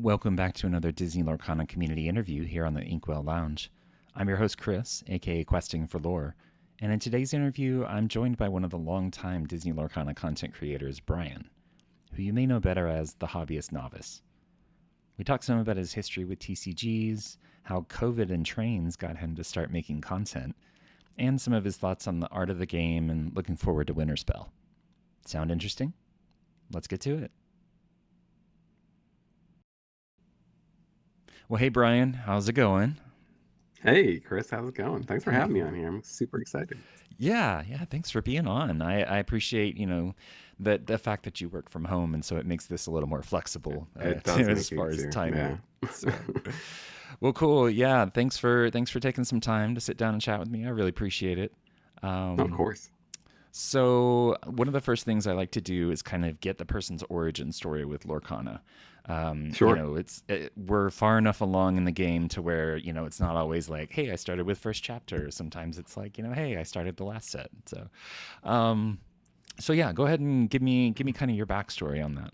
Welcome back to another Disney Lorcana community interview here on the Inkwell Lounge. I'm your host, Chris, aka Questing for Lore, and in today's interview, I'm joined by one of the longtime Disney Lorcana content creators, Brian, who you may know better as the Hobbyist Novice. We talk some about his history with TCGs, how COVID and trains got him to start making content, and some of his thoughts on the art of the game and looking forward to Winterspell. Sound interesting? Let's get to it. Well, hey, Brian, how's it going? Hey, Chris, how's it going? Thanks for having me on here. I'm super excited. Yeah, thanks for being on. I appreciate, the fact that you work from home, and so it makes this a little more flexible It does as make it far as easier. timing. Yeah. So, well, cool. Yeah, thanks for taking some time to sit down and chat with me. I really appreciate it. Of course. So one of the first things I like to do is kind of get the person's origin story with Lorcana. Sure. We're far enough along in the game to where, it's not always like, hey, I started with first chapter. Sometimes it's like, hey, I started the last set. So yeah, go ahead and give me kind of your backstory on that.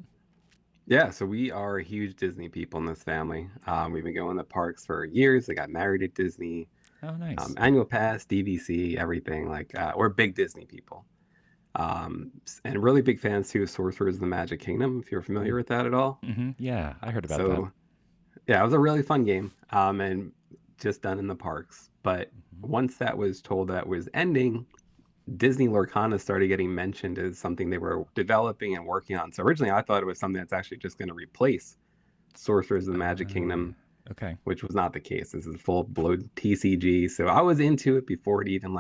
Yeah, so we are huge Disney people in this family. We've been going to parks for years. I got married at Disney, Oh, nice. annual pass, DVC, everything. We're big Disney people. And really big fans too of Sorcerers of the Magic Kingdom, if you're familiar with that at all. Yeah, I heard about that. So yeah, it was a really fun game, and just done in the parks. But Mhm. once that was told that was ending, Disney Lorcana started getting mentioned as something they were developing and working on. So originally, I thought it was something that's actually just going to replace Sorcerers of the Magic Kingdom, Okay. which was not the case. This is full blown TCG. So I was into it before it even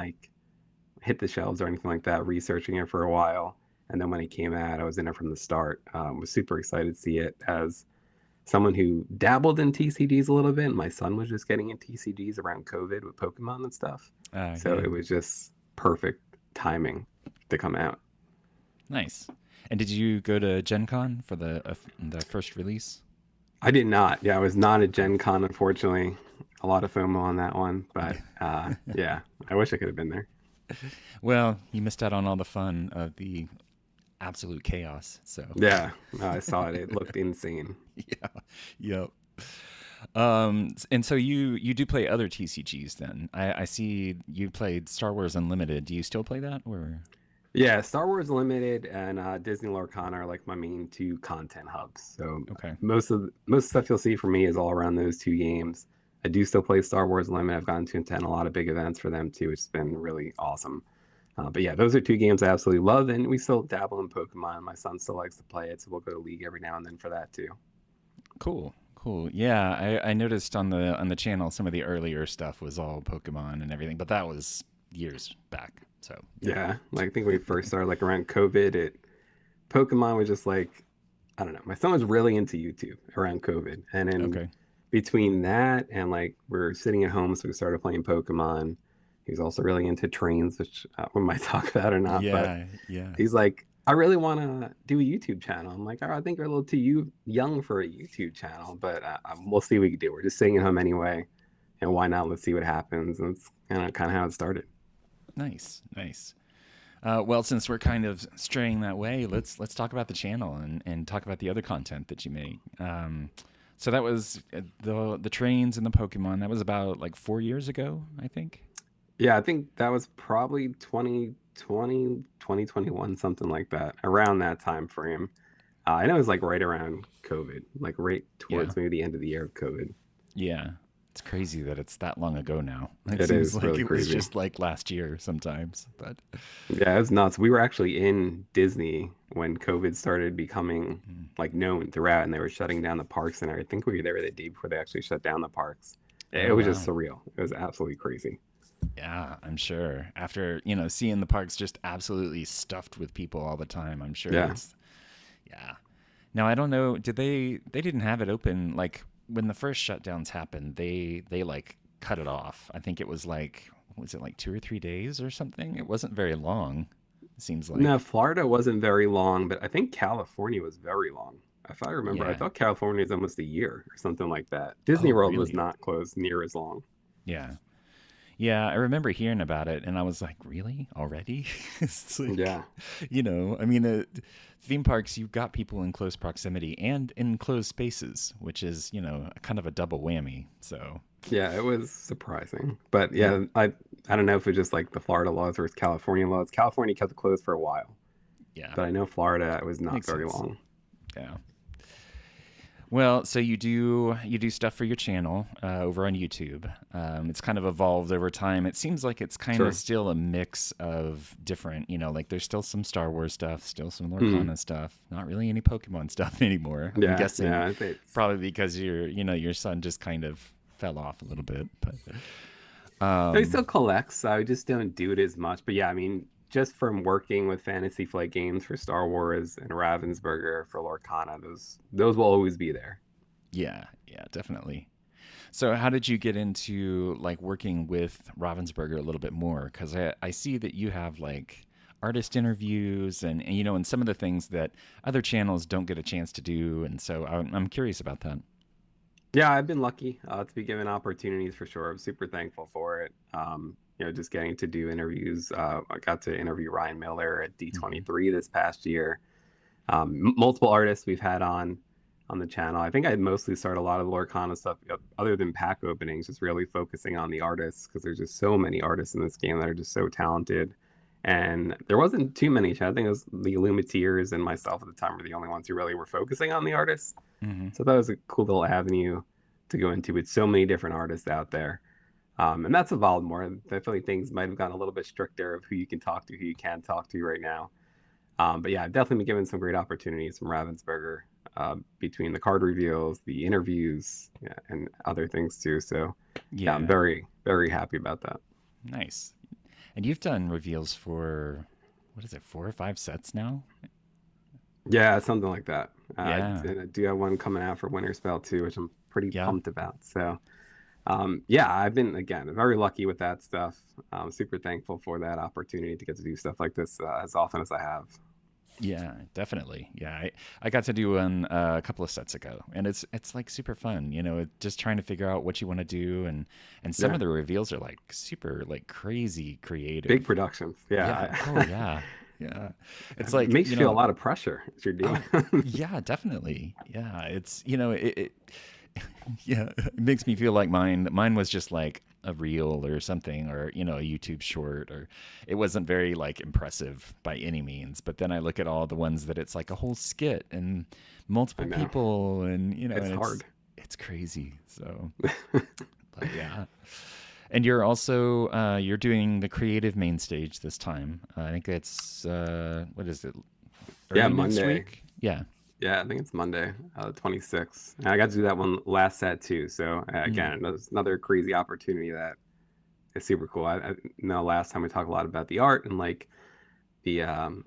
hit the shelves or anything like that, researching it for a while. And then when it came out, I was in it from the start. Was super excited to see it as someone who dabbled in TCGs a little bit. My son was just getting in TCGs around COVID with Pokemon and stuff. So Yeah. it was just perfect timing to come out. Nice. And did you go to Gen Con for the first release? I did not. Yeah, I was not at Okay. Gen Con, unfortunately. A lot of FOMO on that one. But yeah, I wish I could have been there. Well, you missed out on all the fun of the absolute chaos. So Yeah, I saw it. It looked insane. yeah, yep. And so you do play other TCGs then? I see you played Star Wars Unlimited. Do you still play that or? Yeah, Star Wars Limited and Disney Lorcana are like my main two content hubs. So Okay. most stuff you'll see from me is all around those two games. I do still play Star Wars Limited. I've gotten to attend a lot of big events for them too, which has been really awesome. But yeah, those are two games I absolutely love, and we still dabble in Pokemon. My son still likes to play it, so we'll go to League every now and then for that too. Cool. Cool. Yeah, I noticed on the channel some of the earlier stuff was all Pokemon and everything, but that was years back. So yeah. Yeah, I think when we first started, around COVID, Pokemon was just I don't know. My son was really into YouTube around COVID, and then Okay. between that and we're sitting at home, so we started playing Pokemon. He was also really into trains, which we might talk about or not. But Yeah. Yeah. he's like, I really want to do a YouTube channel. I'm like, oh, I think you're a little too young for a YouTube channel, but we'll see what we can do. We're just staying at home anyway, and why not? Let's see what happens. And it's kind of how it started. Nice. Nice. Well, since we're kind of straying that way, let's talk about the channel and talk about the other content that you make. So that was the trains and the Pokemon. That was about like 4 years ago, I think. Yeah, I think that was probably 2020, 2021, something like that, around that time frame. I know it was right around COVID, right Yeah. towards maybe the end of the year of COVID. Yeah. It's crazy that it's that long ago now. It It seems is like really it was crazy. just like last year sometimes, but Yeah, it was nuts. We were actually in Disney when COVID started becoming mm, known throughout, and they were shutting down the parks and everything. I think we were there the day before they actually shut down the parks. It oh was just wow. surreal. It was absolutely crazy. Yeah, I'm sure. After, seeing the parks just absolutely stuffed with people all the time, I'm sure Yeah. it's yeah. Now I don't know, did they didn't have it open like when the first shutdowns happened, they like cut it off. I think it was like was it like 2 or 3 days or something? It wasn't very long, it seems No, like. Florida wasn't very long, but I think California was very long. If I remember, I Yeah. thought California was almost a year or something like that. Oh, Disney World was really? not closed near as long. Yeah. Yeah, I remember hearing about it, and I was like, "Really? Already?" It's like, Yeah. I mean, theme parks, you've got people in close proximity and in closed spaces, which is, kind of a double whammy. So, Yeah, it was surprising. But yeah, yeah, I don't know if it's just like the Florida laws or it's California laws. California kept it closed for a while, yeah, but I know Florida it was not makes very sense. long. Yeah. Well, so you do stuff for your channel over on YouTube. It's kind of evolved over time. It seems like it's kind of Sure. still a mix of different, like there's still some Star Wars stuff, still some Hmm. Lorcana stuff, not really any Pokemon stuff anymore. I'm Yeah, guessing yeah. It's probably because your son just kind of fell off a little bit. But no, he still um, collects. I just don't do it as much. But yeah, I mean, just from working with Fantasy Flight Games for Star Wars and Ravensburger for Lorcana, those will always be there. yeah, yeah, definitely. So how did you get into like working with Ravensburger a little bit more? Because I see that you have like artist interviews and some of the things that other channels don't get a chance to do. And so I'm curious about that. Yeah, I've been lucky to be given opportunities for sure. I'm super thankful for it. Just getting to do interviews. I got to interview Ryan Miller at Hmm. D23 this past year. Multiple artists we've had on the channel. I think I mostly started a lot of Lorcana stuff other than pack openings, just really focusing on the artists because there's just so many artists in this game that are just so talented. And there wasn't too many. I think it was the Illumineers and myself at the time were the only ones who really were focusing on the artists. Hmm. So that was a cool little avenue to go into with so many different artists out there. And that's evolved more. I feel like things might have gotten a little bit stricter of who you can talk to, who you can't talk to right now. But yeah, I've definitely been given some great opportunities from Ravensburger between the card reveals, the interviews, yeah, and other things too. So yeah, I'm Yeah, very, very happy about that. nice. And you've done reveals for what is it, 4 or 5 sets now? Yeah, something like that. Yeah, And I do have one coming out for Winterspell too, which I'm pretty yeah. pumped about. So yeah, I've been again very lucky with that stuff. I'm super thankful for that opportunity to get to do stuff like this as often as I have. Yeah, definitely. Yeah, I got to do one a couple of sets ago, and it's like super fun. Just trying to figure out what you want to do, and some Yeah, of the reveals are like super like crazy big creative. productions. Yeah. Yeah, Oh yeah. Yeah. It's it like makes you feel a lot of pressure as you're oh doing. yeah, definitely. Yeah. It yeah, it makes me feel like mine was just like a reel or something or a YouTube short or it wasn't very like impressive by any means, but then I look at all the ones that it's like a whole skit and I multiple know people and it's and hard. it's crazy. So but yeah. And you're also you're doing the creative main stage this time. I think it's what is it, Yeah, early next Monday. week? Yeah. Yeah, I think it's Monday, the 26th. And I got to do that one last set too. So Mm. again, another crazy opportunity that is super cool. I know last time we talked a lot about the art and like the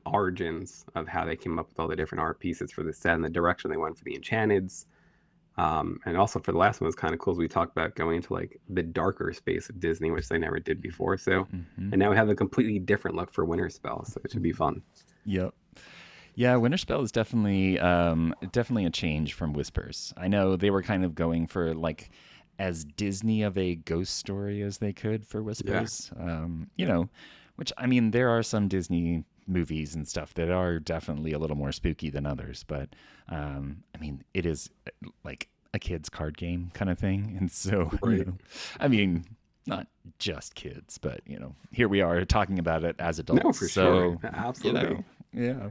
origins of how they came up with all the different art pieces for the set and the direction they went for the Enchanteds. And also for the last one was kind of cool as we talked about going into like the darker space of Disney, which they never did before. So, Mm-hmm. and now we have a completely different look for Winterspell, so it should be fun. Yep. Yeah, Winterspell is definitely a change from Whispers. I know they were kind of going for like as Disney of a ghost story as they could for Yeah, Whispers. Which I mean there are some Disney movies and stuff that are definitely a little more spooky than others, but I mean it is like a kid's card game kind of thing. And so, right. I mean not just kids, but here we are talking about it as No, adults. for sure. So, Absolutely. yeah.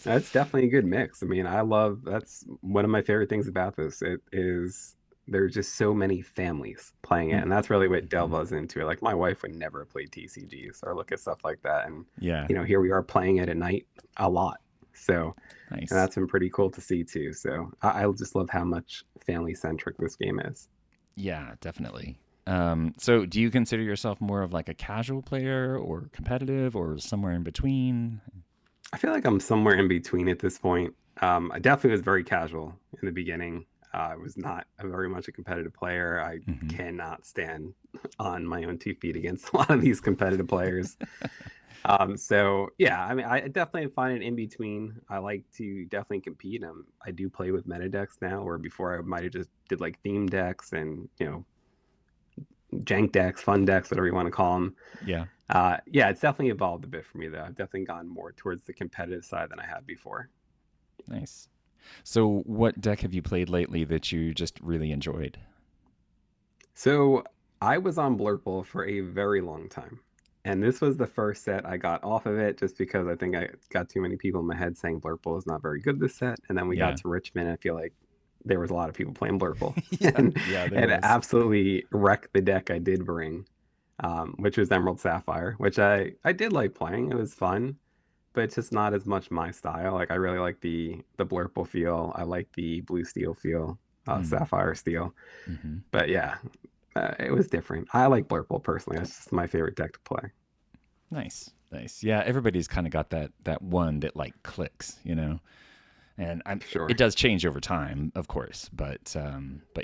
That's definitely a good mix. I mean, that's one of my favorite things about this. It is there's just so many families playing it, and that's really what delve Mhm. us into it. Like my wife would never play TCGs or look at stuff like that, and Yeah, here we are playing it at night a lot. So, and nice. that's been pretty cool to see too. So I just love how much family centric this game is. Yeah, definitely. So do you consider yourself more of like a casual player or competitive or somewhere in between? I feel like I'm somewhere in between at this point. I definitely was very casual in the beginning. I was not very much a competitive player. I Hmm. cannot stand on my own 2 feet against a lot of these competitive players. So yeah, I mean, I definitely find it in between. I like to definitely compete. I do play with meta decks now, where before I might have just did like theme decks and jank decks, fun decks, whatever you want to call them. Yeah. Yeah, it's definitely evolved a bit for me though. I've definitely gone more towards the competitive side than I had before. Nice. So, what deck have you played lately that you just really enjoyed? So I was on Blurple for a very long time. And this was the first set I got off of it just because I think I got too many people in my head saying Blurple is not very good this set. And then we got Yeah. to Richmond, and I feel like there was a lot of people playing Blurple. Yeah. And Yeah, there it was. absolutely wrecked the deck I did bring, which was Emerald Sapphire, which I did like playing. It was fun, but it's just not as much my style. Like I really like the Blurple feel. I like the blue steel feel, Mm. Sapphire steel. Hmm. But yeah, it was different. I like Blurple personally. That's just my favorite deck to play. Nice. Nice. Yeah, everybody's kind of got that one that like clicks, you know. And Sure. it does change over time, of course, but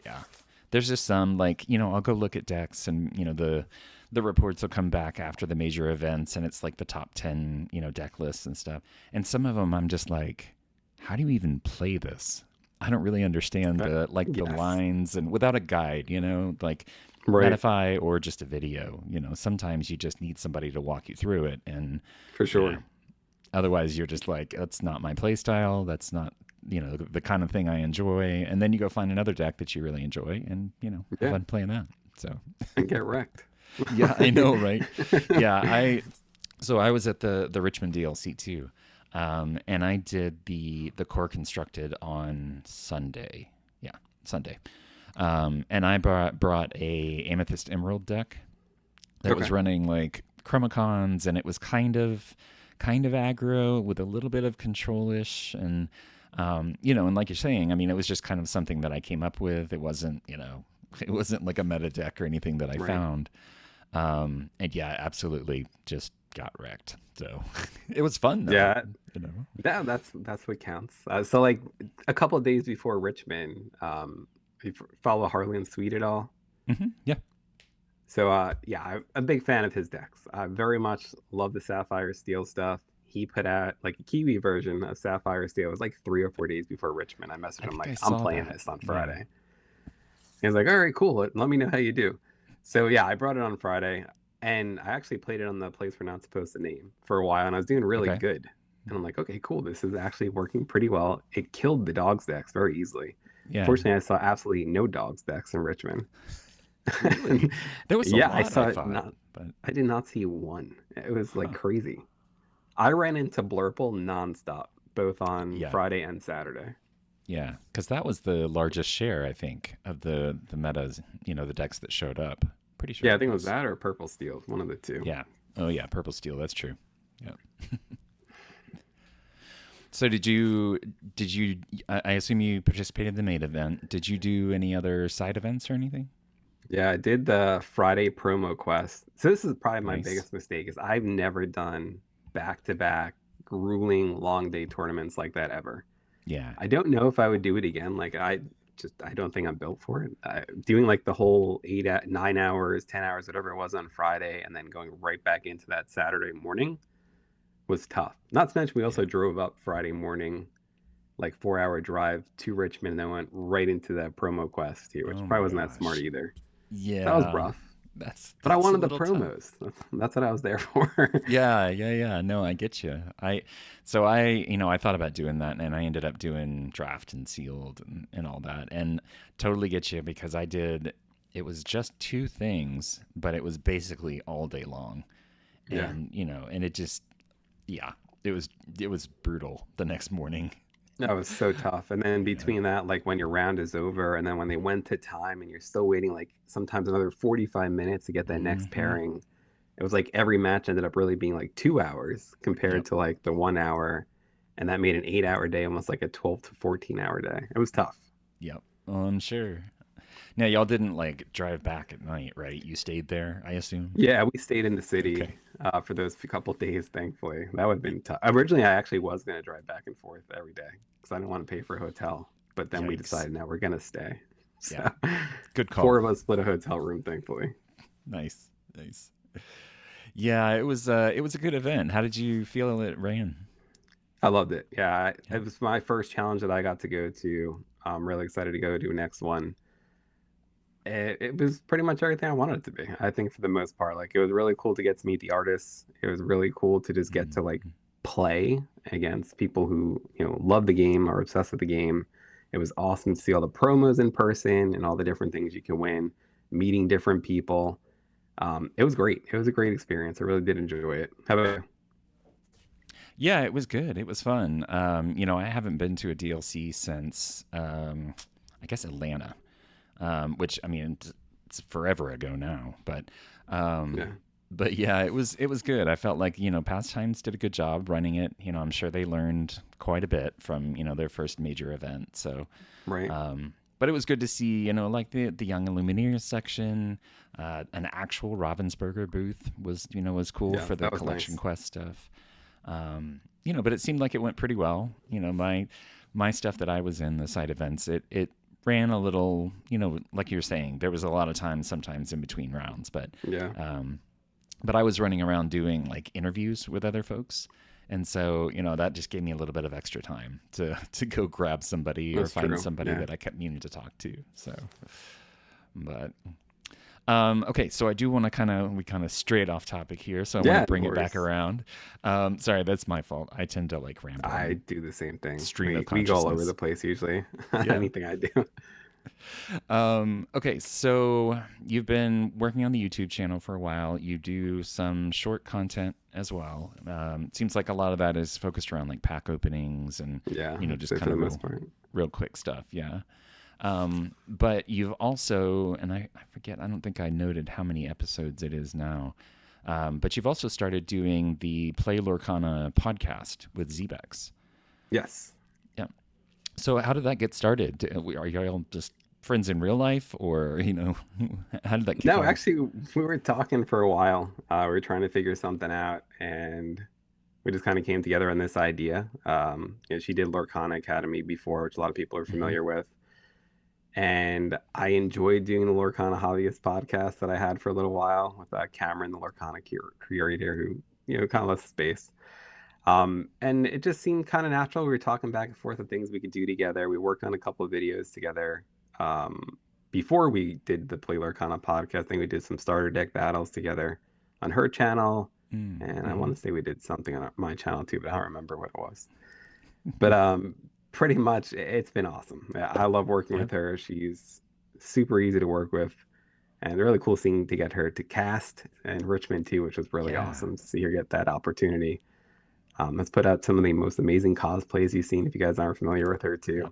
yeah. There's just some like, you know, I'll go look at decks and, you know, the reports will come back after the major events and it's like the top 10, you know, deck lists and stuff. And some of them I'm just like, how do you even play this? I don't really understand But the yes, lines and without a guide, you know, like right, Metafy or just a video, you know, sometimes you just need somebody to walk you through it. And for yeah, sure. otherwise you're just like, that's not my play style. That's not, you know, the kind of thing I enjoy. And then you go find another deck that you really enjoy and, you know, have Yeah, fun playing that. So and get wrecked. yeah, I know, right? Yeah, so I was at the Richmond DLC too. And I did the core constructed on Sunday. Yeah, Sunday. And I brought a Amethyst Emerald deck that was Okay. running like Chromacons, and it was kind of aggro with a little bit of control-ish, and you know, and like you're saying, I mean, it was just kind of something that I came up with. It wasn't, you know, it wasn't like a meta deck or anything that I Right. found. And yeah, absolutely just got wrecked. So it was fun though, Yeah, you know. yeah, that's what counts. So like a couple of days before Richmond, you follow Harley and Sweet at all? Yeah. So yeah, I'm a big fan of his decks. I very much love the Sapphire Steel stuff. He put out like a Kiwi version of Sapphire Steel. It was like 3 or 4 days before Richmond. I messaged I him think I like, I'm saw playing that. this on Yeah. Friday. He was like, all right, cool. Let me know how you do. So yeah, I brought it on Friday, and I actually played it on the place we're not supposed to name for a while, and I was doing really Okay. good. And I'm like, okay, cool. This is actually working pretty well. It killed the dogs decks very easily. Yeah. Fortunately, I saw absolutely no dogs decks in Richmond. Really? There was a Yeah, I lot, I saw it thought, not. but I did not see one. It was like huh. crazy. I ran into Blurple nonstop, both on Yeah. Friday and Saturday. Yeah, because that was the largest share, I think, of the metas. You know, the decks that showed up. Pretty sure Yeah, I it think it was was. that or Purple Steel, one of the two. Yeah. Oh yeah, purple steel. That's true. Yeah. So did you? I assume you participated in the main event. Did you do any other side events or anything? Yeah, I did the Friday promo quest. So this is probably my Nice. biggest mistake is I've never done back-to-back grueling long day tournaments like that ever. Yeah. I don't know if I would do it again. Like I don't think I'm built for it. Doing like the whole 9 hours, 10 hours, whatever it was on Friday, and then going right back into that Saturday morning was tough. Not to mention we Yeah. also drove up Friday morning, like 4 hour drive to Richmond, and then went right into that promo quest here, which Oh probably my wasn't that smart gosh. either. That was Yeah. rough. But I That's a wanted the little tough. promos. That's what I was there for. Yeah, yeah, yeah. No, I get you. You know, I thought about doing that, and I ended up doing draft and sealed and all that, and totally get you because I did. It was just two things, but it was basically all day long, Yeah. and you know, and it just, yeah, it was brutal the next morning. That was so tough. And then Yeah. between that, like when your round is over, and then when they went to time and you're still waiting like sometimes another 45 minutes to get that next Hmm. pairing, it was like every match ended up really being like 2 hours compared Yep. to like the 1 hour. And that made an 8 hour day almost like a 12 to 14 hour day. It was tough. Yep. I'm sure. Now, y'all didn't like drive back at night, right? You stayed there, I assume. Yeah, we stayed in the city Okay. for those couple days, thankfully. That would have been tough. Originally, I actually was going to drive back and forth every day because I didn't want to pay for a hotel. But then we Yikes. decided, now we're going to stay. Yeah. So Good call. four of us split a hotel room, thankfully. Nice. Nice. Yeah, it was a good event. How did you feel it ran? I loved it. Yeah, Yeah. it was my first challenge that I got to go to. I'm really excited to go to next one. It was pretty much everything I wanted it to be. I think for the most part, like it was really cool to get to meet the artists. It was really cool to just get to like Mhm. play against people who, love the game, are obsessed with the game. It was awesome to see all the promos in person and all the different things you can win, meeting different people. It was great. It was a great experience. I really did enjoy it. How about you? Yeah, it was good. It was fun. I haven't been to a DLC since I guess Atlanta, which I mean it's forever ago now. Um, Yeah, but yeah, it was good. I felt like Pastimes did a good job running it. I'm sure they learned quite a bit from their first major event. So, right. but it was good to see like the Young Illumineers section. An actual Ravensburger booth was cool Yeah, for the that was collection nice. quest stuff. But it seemed like it went pretty well. My stuff that I was in, the side events, it ran a little, like you're saying, there was a lot of time sometimes in between rounds, Yeah, um, but I was running around doing like interviews with other folks. And so, that just gave me a little bit of extra time to go grab somebody or that's find true. somebody Yeah. that I kept meaning to talk to. So, but okay, so I do want to we kind of strayed off topic here, so I want to Yeah, no bring it back worries. around. Sorry, that's my fault. I tend to like ramble I and do the same thing. stream of We go all over the consciousness. place usually. Yeah. Anything I do. Okay, so you've been working on the YouTube channel for a while. You do some short content as well. It seems like a lot of that is focused around like pack openings and Yeah, I'd just say for kind the of most part. real quick stuff. Yeah. But you've also, and I forget, I don't think I noted how many episodes it is now. But you've also started doing the Play Lorcana podcast with ZBexx. Yes. Yeah. So how did that get started? Are you all just friends in real life, or how did that kick No, off? actually, we were talking for a while. We were trying to figure something out, and we just kind of came together on this idea. She did Lorcana Academy before, which a lot of people are Hmm. familiar with. And I enjoyed doing the Lorcana Hobbyist podcast that I had for a little while with Cameron, the Lorcana curator, who, kind of left space. And it just seemed kind of natural. We were talking back and forth of things we could do together. We worked on a couple of videos together. Before we did the Play Lorcana podcast, I think we did some starter deck battles together on her channel. And I Mm-hmm. want to say we did something on my channel too, but I don't remember what it was. But pretty much it's been awesome. Yeah, I love working Yeah. with her. She's super easy to work with. And really cool seeing to get her to cast in Richmond too, which was really Yeah. awesome to see her get that opportunity. Let's put out some of the most amazing cosplays you've seen if you guys aren't familiar with her too,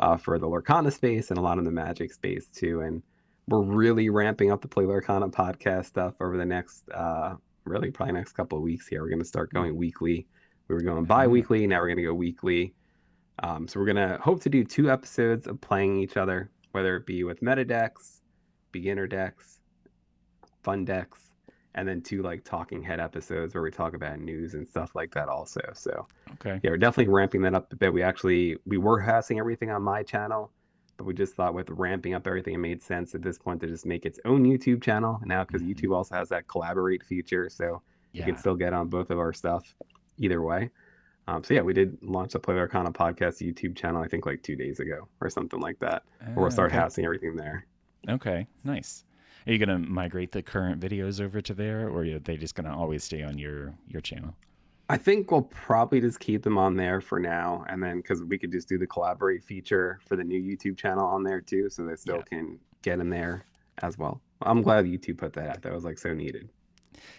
Yep. for the Lorcana space and a lot of the Magic space too. And we're really ramping up the Play Lorcana podcast stuff over the next, really probably next couple of weeks here. We're going to start Mm. going weekly. We were going Ah, bi-weekly. Now we're going to go weekly. So we're going to hope to do 2 episodes of playing each other, whether it be with meta decks, beginner decks, fun decks, and then 2 like talking head episodes where we talk about news and stuff like that also. So okay. yeah, we're definitely ramping that up a bit. We were having everything on my channel, but we just thought with ramping up everything, it made sense at this point to just make its own YouTube channel now because Hmm. YouTube also has that collaborate feature, so you can Yeah. still get on both of our stuff either way. So yeah, we did launch the Play Arcana podcast YouTube channel, I think like 2 days ago or something like that, where we'll start Okay. housing everything there. Okay. Nice. Are you gonna migrate the current videos over to there, or are they just gonna always stay on your channel? I think we'll probably just keep them on there for now, and then because we could just do the collaborate feature for the new YouTube channel on there too, so they still Yeah. can get in there as well. I'm glad YouTube put that out. That was like so needed.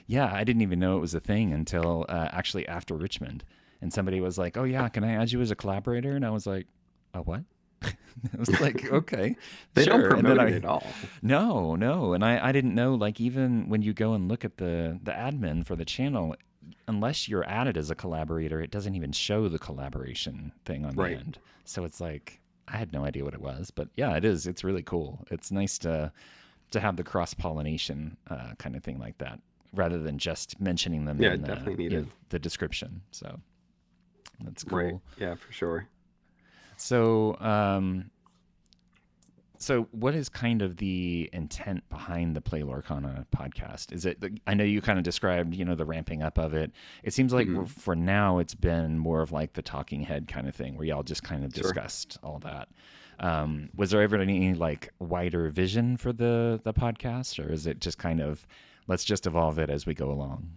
Yeah, I didn't even know it was a thing until actually after Richmond, and somebody was like, "Oh yeah, can I add you as a collaborator?" And I was like, "A what?" I was like, "Okay, They don't sure." And then promote it I at all. no, and I didn't know, like, even when you go and look at the admin for the channel, unless you're added as a collaborator, it doesn't even show the collaboration thing on the Right. end. So it's like I had no idea what it was, but yeah, it is. It's really cool. It's nice to have the cross pollination kind of thing like that, rather than just mentioning them Yeah, in definitely needed. the description. So that's Right. cool. Yeah, for sure. So so, what is kind of the intent behind the Play Lorcana podcast? Is it? I know you kind of described, the ramping up of it. It seems like Hmm. for now, it's been more of like the talking head kind of thing, where y'all just kind of Sure. discussed all that. Was there ever any like wider vision for the podcast, or is it just kind of let's just evolve it as we go along?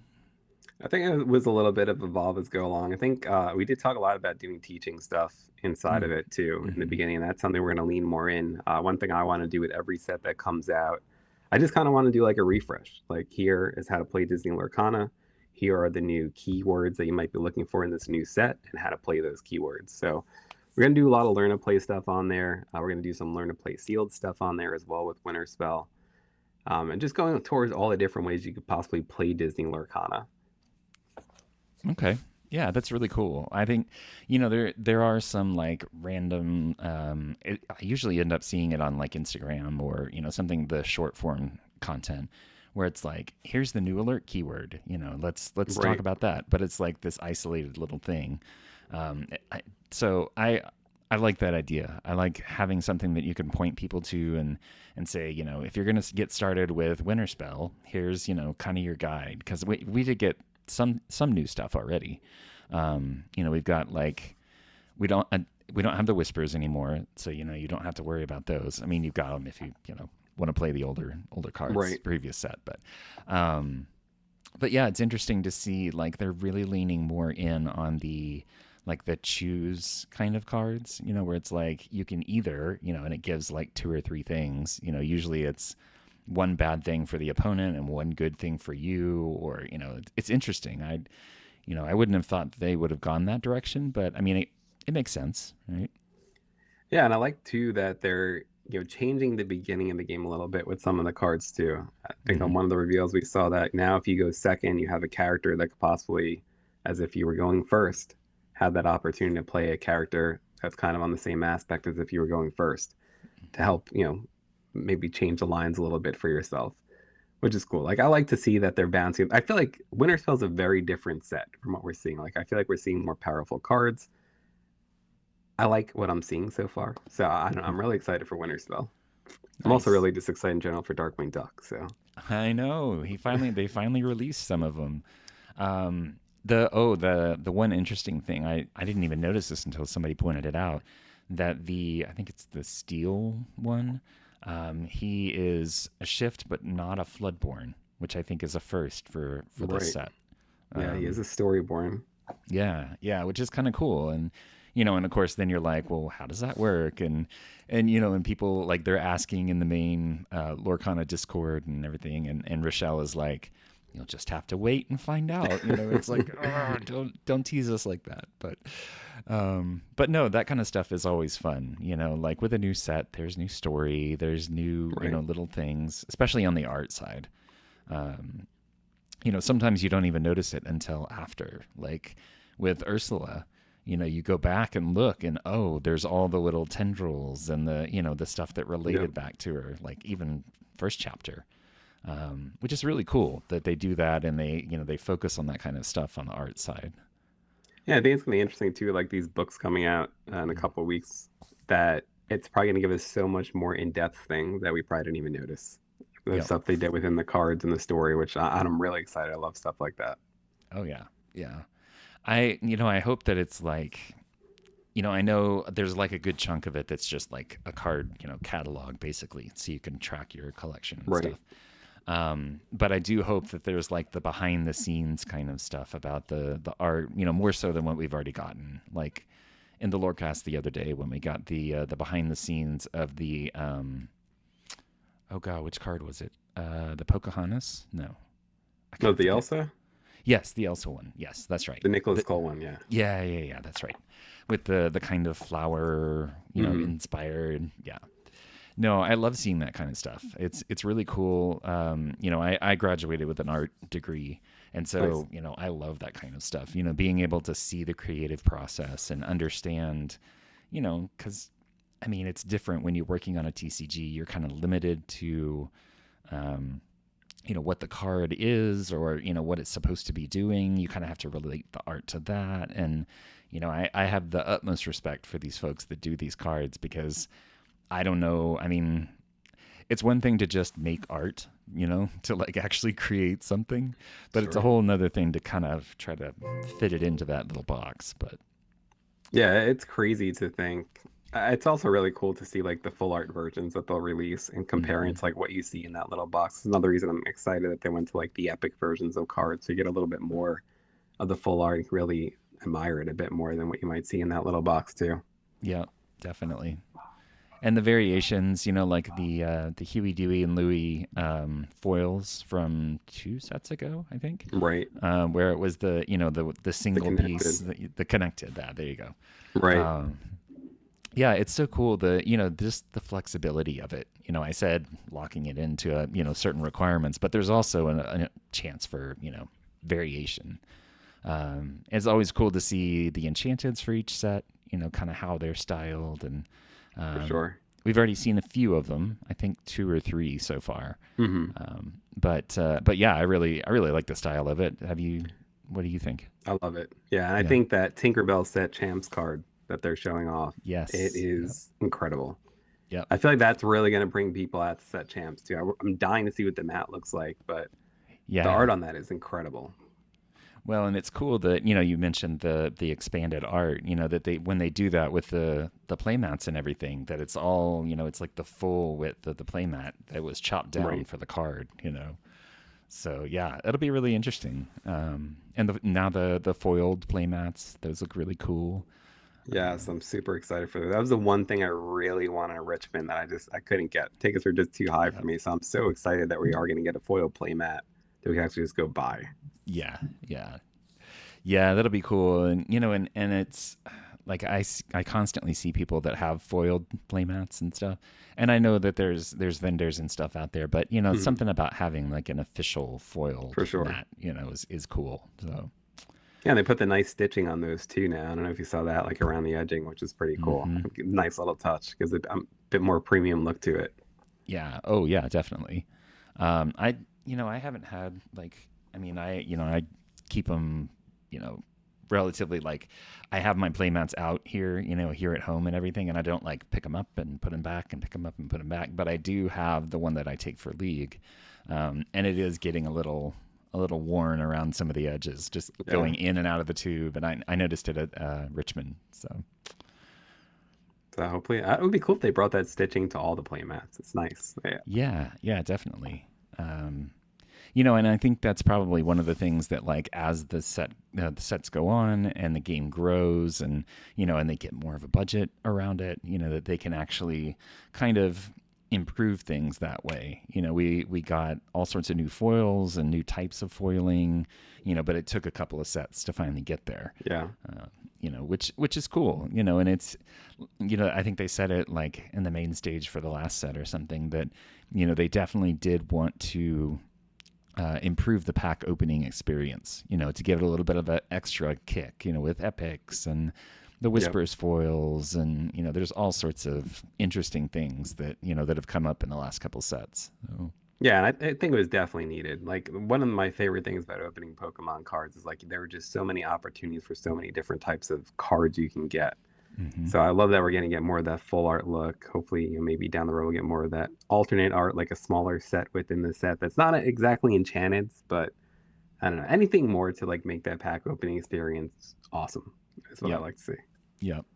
I think it was a little bit of evolve as go along. I think we did talk a lot about doing teaching stuff inside of it too in the Mm-hmm. beginning, and that's something we're going to lean more in. One thing I want to do with every set that comes out, I just kind of want to do like a refresh. Like here is how to play Disney Lorcana. Here are the new keywords that you might be looking for in this new set, and how to play those keywords. So we're going to do a lot of learn to play stuff on there. We're going to do some learn to play sealed stuff on there as well with Winterspell, and just going towards all the different ways you could possibly play Disney Lorcana. Okay. Yeah, that's really cool. I think, there are some like random I usually end up seeing it on like Instagram or, something the short form content where it's like, here's the new alert keyword, let's talk Right. about that. But it's like this isolated little thing. So I like that idea. I like having something that you can point people to and say, if you're going to get started with Winterspell, here's, kind of your guide. Because we did get some new stuff already. We've got like we don't have the whispers anymore, so you don't have to worry about those. I mean, you've got them if you want to play the older cards, Right. previous set, um, but yeah, it's interesting to see like they're really leaning more in on the like the choose kind of cards, where it's like you can either, and it gives like two or three things, usually it's one bad thing for the opponent and one good thing for you, or it's interesting. I wouldn't have thought they would have gone that direction, but I mean it makes sense, right? Yeah, and I like too that they're changing the beginning of the game a little bit with some of the cards too. I think on Mm-hmm. one of the reveals we saw that now if you go second, you have a character that could possibly, as if you were going first, have that opportunity to play a character that's kind of on the same aspect as if you were going first to help, maybe change the lines a little bit for yourself, which is cool. Like I like to see that they're bouncing. I feel like Winterspell is a very different set from what we're seeing. Like I feel like we're seeing more powerful cards. I like what I'm seeing so far. So I don't know, I'm really excited for Winterspell. I'm also Nice. really just excited in general for Darkwing Duck. So I know they finally released some of them. The one interesting thing I didn't even notice this until somebody pointed it out, that the I think it's the steel one. He is a shift but not a floodborn, which I think is a first for this right, set. yeah, he is Um, a Storyborn. yeah, which is kind of cool. And and of course then you're like, well, how does that work? And and people like they're asking in the main Lorcana Discord and everything, and Rochelle is like, you'll just have to wait and find out. It's like, oh, don't tease us like that. But no, that kind of stuff is always fun. Like with a new set, there's new story, there's new Right. little things, especially on the art side. Um, sometimes you don't even notice it until after. Like with Ursula, you go back and look, and oh, there's all the little tendrils and the stuff that Yep. related back to her, like even first chapter, which is really cool that they do that, and they focus on that kind of stuff on the art side. Yeah, I think it's gonna be interesting too. Like these books coming out in a couple of weeks, that it's probably gonna give us so much more in-depth thing that we probably didn't even notice. The Yep. stuff they did within the cards and the story, which I'm really excited. I love stuff like that. Oh yeah, yeah. I hope that it's like, I know there's like a good chunk of it that's just like a card, catalog basically, so you can track your collection and Right. stuff. But I do hope that there's like the behind the scenes kind of stuff about the art, more so than what we've already gotten. Like in the Lorecast the other day when we got the behind the scenes of the oh god, which card was it? The Pocahontas? No, I No, can't the forget. Elsa, Yes, the Elsa one. Yes, that's right. the Nicholas The, Cole one, yeah. yeah, that's right. With the kind of flower, Hmm. inspired. Yeah. No, I love seeing that kind of stuff. It's really cool. I graduated with an art degree, and Nice. so I love that kind of stuff. Being able to see the creative process and understand, because I mean it's different when you're working on a TCG. You're kind of limited to, um, what the card is, or what it's supposed to be doing. You kind of have to relate the art to that, and I have the utmost respect for these folks that do these cards, because I don't know. I mean, it's one thing to just make art, to like actually create something, but it's a Sure. whole nother thing to kind of try to fit it into that little box. But Yeah, it's crazy to think. It's also really cool to see like the full art versions that they'll release and comparing Hmm. to like what you see in that little box. It's another reason I'm excited that they went to like the epic versions of cards, so you get a little bit more of the full art and really admire it a bit more than what you might see in that little box too. Yeah, definitely. And the variations, like the Huey, Dewey, and Louie foils from 2 sets ago, I think, Right. where it was the The single piece, connected. the connected. That there you go. Right. Um, yeah, it's so cool. Just the flexibility of it. I said locking it into certain requirements, but there's also a chance for variation. It's always cool to see the enchanteds for each set. Kind of how they're styled, and For um, sure. we've already seen a few of them. I think 2 or 3 so far. Hmm. But yeah, I really like the style of it. What do you think? I love it. Yeah, and I Yeah. think that Tinkerbell set champs card that they're showing off, it Yes. Yep. is incredible. Yep. I feel like that's really going to bring people out to set champs too. I'm dying to see what the mat looks like, but the Yeah. art on that is incredible. Well, and it's cool that you mentioned the expanded art. That they when they do that with the playmats and everything, that it's all it's like the full width of the playmat that was chopped down Right. for the card. So yeah, it'll be really interesting. And now the foiled playmats, those look really cool. Yes, I'm super excited for that. That was the one thing I really wanted in Richmond that I couldn't get. Tickets were just too high Yeah. for me, so I'm so excited that we are going to get a foil playmat that we can actually just go buy. Yeah. Yeah. Yeah, that'll be cool. And it's like I constantly see people that have foiled playmats and stuff. And I know that there's vendors and stuff out there, but it's Mhm. something about having like an official For foiled sure. mat, is cool. So, Yeah, and they put the nice stitching on those too now. I don't know if you saw that, like around the edging, which is pretty cool. hmm. Nice little touch, gives it a bit more premium look to it. Yeah. Oh, yeah, definitely. I haven't had like, I keep them, you know, relatively like, I have my playmats out here, here at home and everything, and I don't like pick them up and put them back and pick them up and put them back. But I do have the one that I take for League, and it is getting a little worn around some of the edges, just Yeah. going in and out of the tube. And I noticed it at Richmond. So So hopefully, it would be cool if they brought that stitching to all the playmats. It's nice. Yeah. yeah, yeah, definitely. Um, and I think that's probably one of the things that, like, as the sets go on and the game grows, and and they get more of a budget around it, that they can actually kind of improve things that way. We got all sorts of new foils and new types of foiling, but it took a couple of sets to finally get there. Yeah. Which is cool, and it's, I think they said it like in the main stage for the last set or something, that they definitely did want to improve the pack opening experience, to give it a little bit of an extra kick, with epics and the Yep. whispers foils, and there's all sorts of interesting things that that have come up in the last couple sets. So, Yeah, and I think it was definitely needed. Like one of my favorite things about opening Pokemon cards is like there were just so many opportunities for so many different types of cards you can get. hmm. So I love that we're going to get more of that full art look. Hopefully, maybe down the road we'll get more of that alternate art, like a smaller set within the set that's not exactly enchanted, but I don't know, anything more to like make that pack opening experience awesome is what I Yep. like to see. Yep.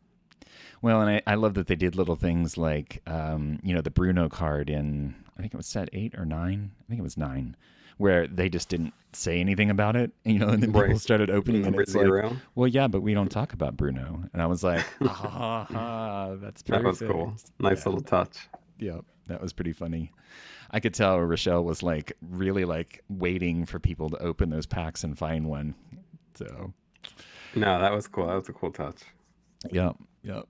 Well, and I love that they did little things like, the Bruno card in, I think it was set 8 or 9. I think it was 9, where they just didn't say anything about it, and then people Right. started opening, and Number it's like, zero. well, yeah, but we don't talk about Bruno. And I was like, ah, that's That was cool. perfect. Nice Yeah. little touch. Yep. That was pretty funny. I could tell Rochelle was like really like waiting for people to open those packs and find one. So, No, that was cool. That was a cool touch. yep. Yep.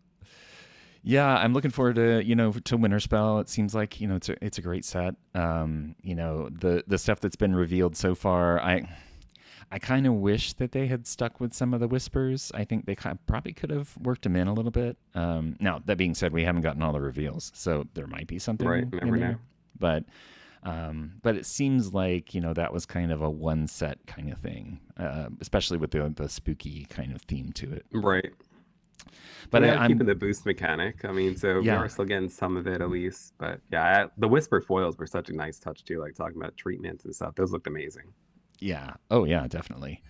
Yeah, I'm looking forward to to Winterspell. It seems like it's a great set. The stuff that's been revealed so far, I kind of wish that they had stuck with some of the whispers. I think they probably could have worked them in a little bit. Now that being said, we haven't gotten all the reveals, so there might be Right. something Never in know. there. But it seems like that was kind of a one set kind of thing, especially with the spooky kind of theme to it. Right. But Yeah, keeping I'm the boost mechanic. I mean, so we are yeah. still getting some of it at least. But yeah, the whisper foils were such a nice touch too. Like talking about treatments and stuff. Those looked amazing. Yeah. Oh, yeah, definitely.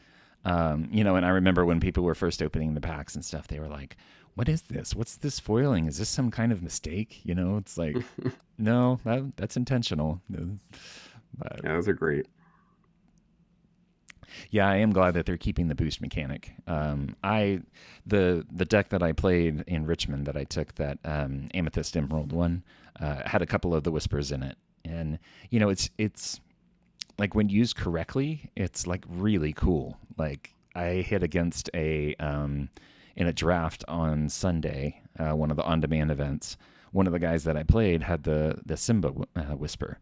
And I remember when people were first opening the packs and stuff, they were like, "What is this? What's this foiling? Is this some kind of mistake?" It's like, no, that's intentional. But Yeah, those are great. yeah, I am glad that they're keeping the boost mechanic. The deck that I played in Richmond that I took, that Amethyst Emerald one, had a couple of the whispers in it, and it's like when used correctly, it's like really cool. Like I hit against in a draft on Sunday, one of the on-demand events. One of the guys that I played had the Simba whisper.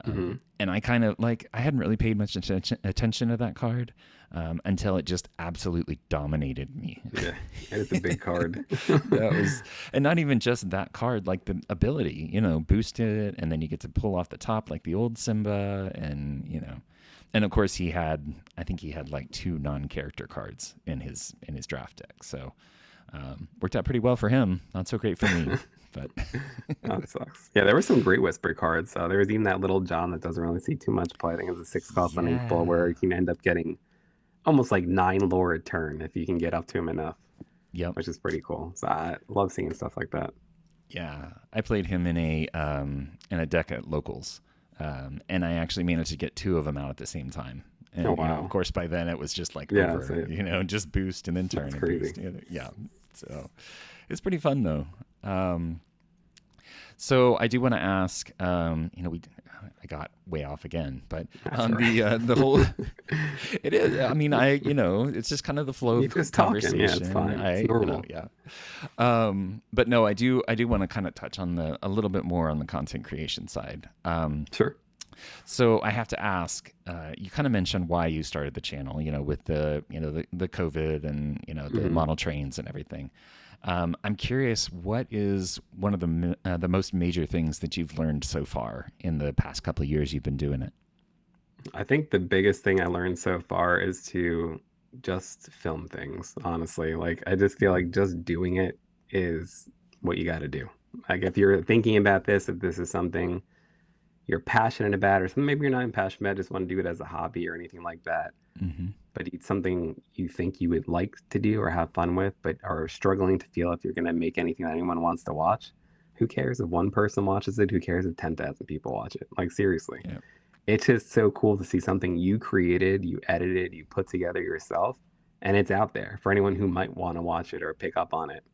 Hmm. And I kind of like, I hadn't really paid much attention to that card until it just absolutely dominated me. Yeah, and it's a big card. That was, and not even just that card, like the ability, boost it, and then you get to pull off the top like the old Simba, and of course I think he had like 2 non-character cards in his draft deck, so worked out pretty well for him. Not so great for me, but Oh, that sucks. Yeah, there were some great whisper cards. There was even that little John that doesn't really see too much play. I think it's a 6 cost unequal, where yeah, you can end up getting almost like 9 lore a turn if you can get up to him enough, yep, which is pretty cool. So I love seeing stuff like that. yeah. I played him in a deck at locals, and I actually managed to get 2 of them out at the same time. And Oh of wow. course, by then it was just like Yeah, over, just boost and then turn that's and crazy. boost. Yeah, so it's pretty fun though. So I do want to ask, I got way off again, but That's on all right. the whole, it is. I mean, it's just kind of the flow You're of just talking. Yeah, it's conversation. fine. It's normal. Yeah. But no, I do want to kind of touch on a little bit more on the content creation side. Sure. So I have to ask, you kind of mentioned why you started the channel, with the COVID and, the Hmm. model trains and everything. I'm curious, what is one of the most major things that you've learned so far in the past couple of years you've been doing it? I think the biggest thing I learned so far is to just film things, honestly. Like, I just feel like just doing it is what you got to do. Like, if you're thinking about this, if this is something you're passionate about, or something maybe you're not even passionate about, just want to do it as a hobby or anything like that, Hmm. but it's something you think you would like to do or have fun with, but are struggling to feel if you're going to make anything that anyone wants to watch, who cares if one person watches it? Who cares if 10,000 people watch it? Like, seriously. Yeah. It's just so cool to see something you created, you edited, you put together yourself, and it's out there for anyone who might want to watch it or pick up on it.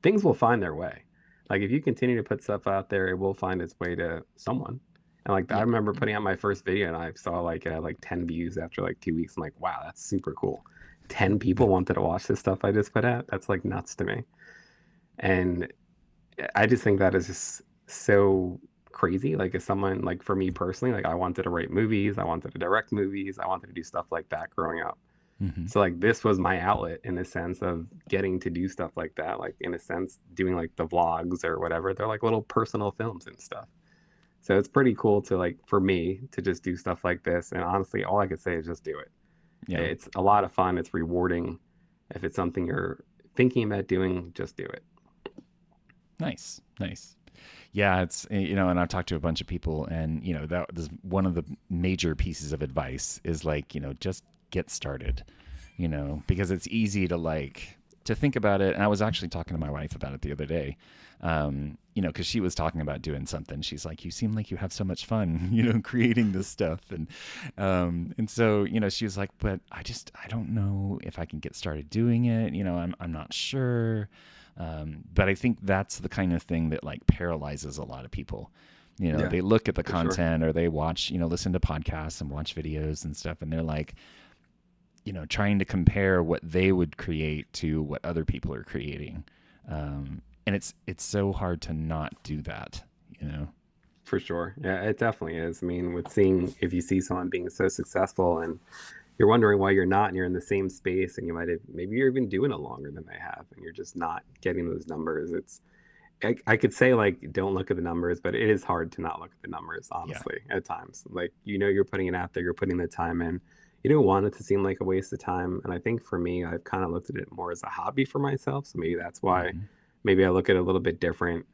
Things will find their way. Like, if you continue to put stuff out there, it will find its way to someone. And like, I Yeah. remember putting out my first video and I saw like it had like 10 views after like 2 weeks. I'm like, wow, that's super cool. 10 people wanted to watch this stuff I just put out. That's like nuts to me. And I just think that is just so crazy. Like, as someone, like, for me personally, like, I wanted to write movies, I wanted to direct movies, I wanted to do stuff like that growing up. Hmm. So like, this was my outlet in the sense of getting to do stuff like that. Like, in a sense, doing like the vlogs or whatever. They're like little personal films and stuff. So it's pretty cool to, like, for me to just do stuff like this. And honestly, all I could say is just do it. Yeah. It's a lot of fun. It's rewarding. If it's something you're thinking about doing, just do it. Nice. Nice. Yeah, it's and I've talked to a bunch of people, and that was one of the major pieces of advice is like, just get started, because it's easy to to think about it. And I was actually talking to my wife about it the other day, because she was talking about doing something. She's like, "You seem like you have so much fun, creating this stuff," and so she was like, "But I don't know if I can get started doing it. I'm not sure." But I think that's the kind of thing that like paralyzes a lot of people. Yeah, They look at the for sure. content or they watch, listen to podcasts and watch videos and stuff, and they're like, trying to compare what they would create to what other people are creating. And it's so hard to not do that. For sure. Yeah, it definitely is. I mean, with seeing, if you see someone being so successful and you're wondering why you're not, and you're in the same space, and you might have, maybe you're even doing it longer than they have, and you're just not getting those numbers. I could say, like, don't look at the numbers, but it is hard to not look at the numbers, Yeah. honestly, at times. Like, you're putting it out there, you're putting the time in. You don't want it to seem like a waste of time. And I think for me, I've kind of looked at it more as a hobby for myself. So maybe that's why Hmm. maybe I look at it a little bit different.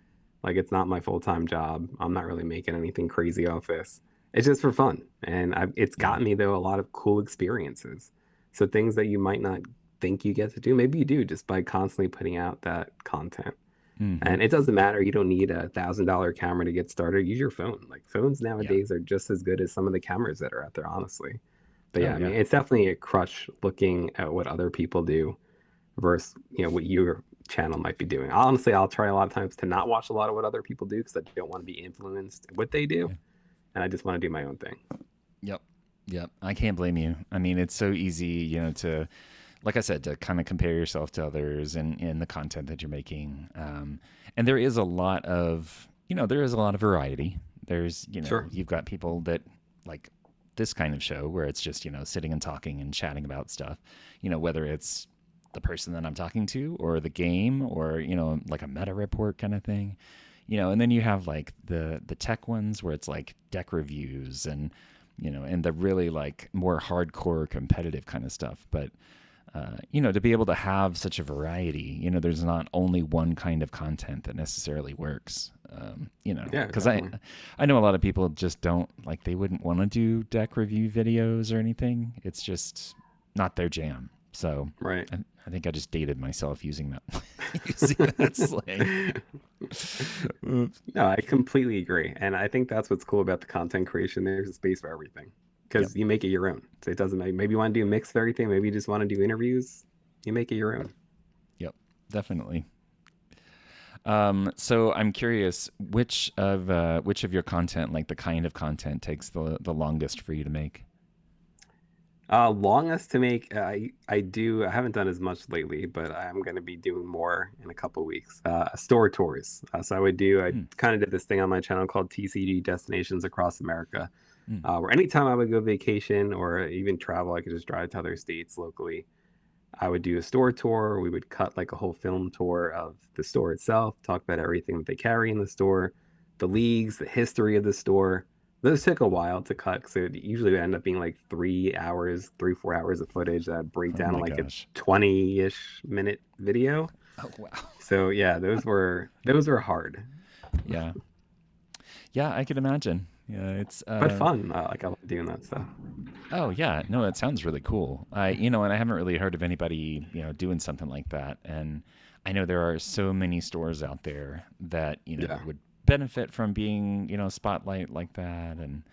Like, it's not my full-time job. I'm not really making anything crazy off this. It's just for fun. And it's Yeah. gotten me, though, a lot of cool experiences. So things that you might not think you get to do, maybe you do just by constantly putting out that content. Mm-hmm. And it doesn't matter. You don't need $1,000 camera to get started. Use your phone. Like phones Yeah. nowadays are just as good as some of the cameras that are out there, honestly. But Oh yeah, I mean, yeah. it's definitely a crush looking at what other people do versus what your channel might be doing. Honestly, I'll try a lot of times to not watch a lot of what other people do because I don't want to be influenced what they do, Yeah. and I just want to do my own thing. Yep. Yep. I can't blame you. I mean, it's so easy, to, like I said, to kind of compare yourself to others and in the content that you're making. And there is a lot of, there is a lot of variety. There's, Sure. you've got people that like this kind of show where it's just, sitting and talking and chatting about stuff, whether it's the person that I'm talking to or the game or, like a meta report kind of thing, and then you have like the tech ones where it's like deck reviews and, and the really like more hardcore competitive kind of stuff. But to be able to have such a variety, there's not only one kind of content that necessarily works. Yeah, because definitely. I know a lot of people just don't like, they wouldn't want to do deck review videos or anything. It's just not their jam. So Right. I think I just dated myself using that using that slang. Oops. No, I completely agree. And I think that's what's cool about the content creation. There's a space for everything Yep. because you make it your own. So it doesn't matter. Maybe you want to do a mix of everything. Maybe you just want to do interviews. You make it your own. Yep. Definitely. So I'm curious, which of your content, like the kind of content, takes the longest for you to make? Longest to make, I haven't done as much lately, but I'm going to be doing more in a couple weeks. Store tours. I Hmm. kind of did this thing on my channel called TCG Destinations Across America, Hmm. where anytime I would go vacation or even travel, I could just drive to other states locally. I would do a store tour. We would cut like a whole film tour of the store itself, talk about everything that they carry in the store, the leagues, the history of the store. Those took a while to cut because it usually would end up being like 3 hours, 4 hours of footage that break Oh down to my like a gosh. 20-ish minute video. Oh wow. So yeah, those were hard, Yeah. Yeah, I could imagine. Yeah, it's but fun. Like I love doing that stuff. oh yeah, no, that sounds really cool. And I haven't really heard of anybody, doing something like that. And I know there are so many stores out there that, Yeah. would benefit from being, spotlight like that. And,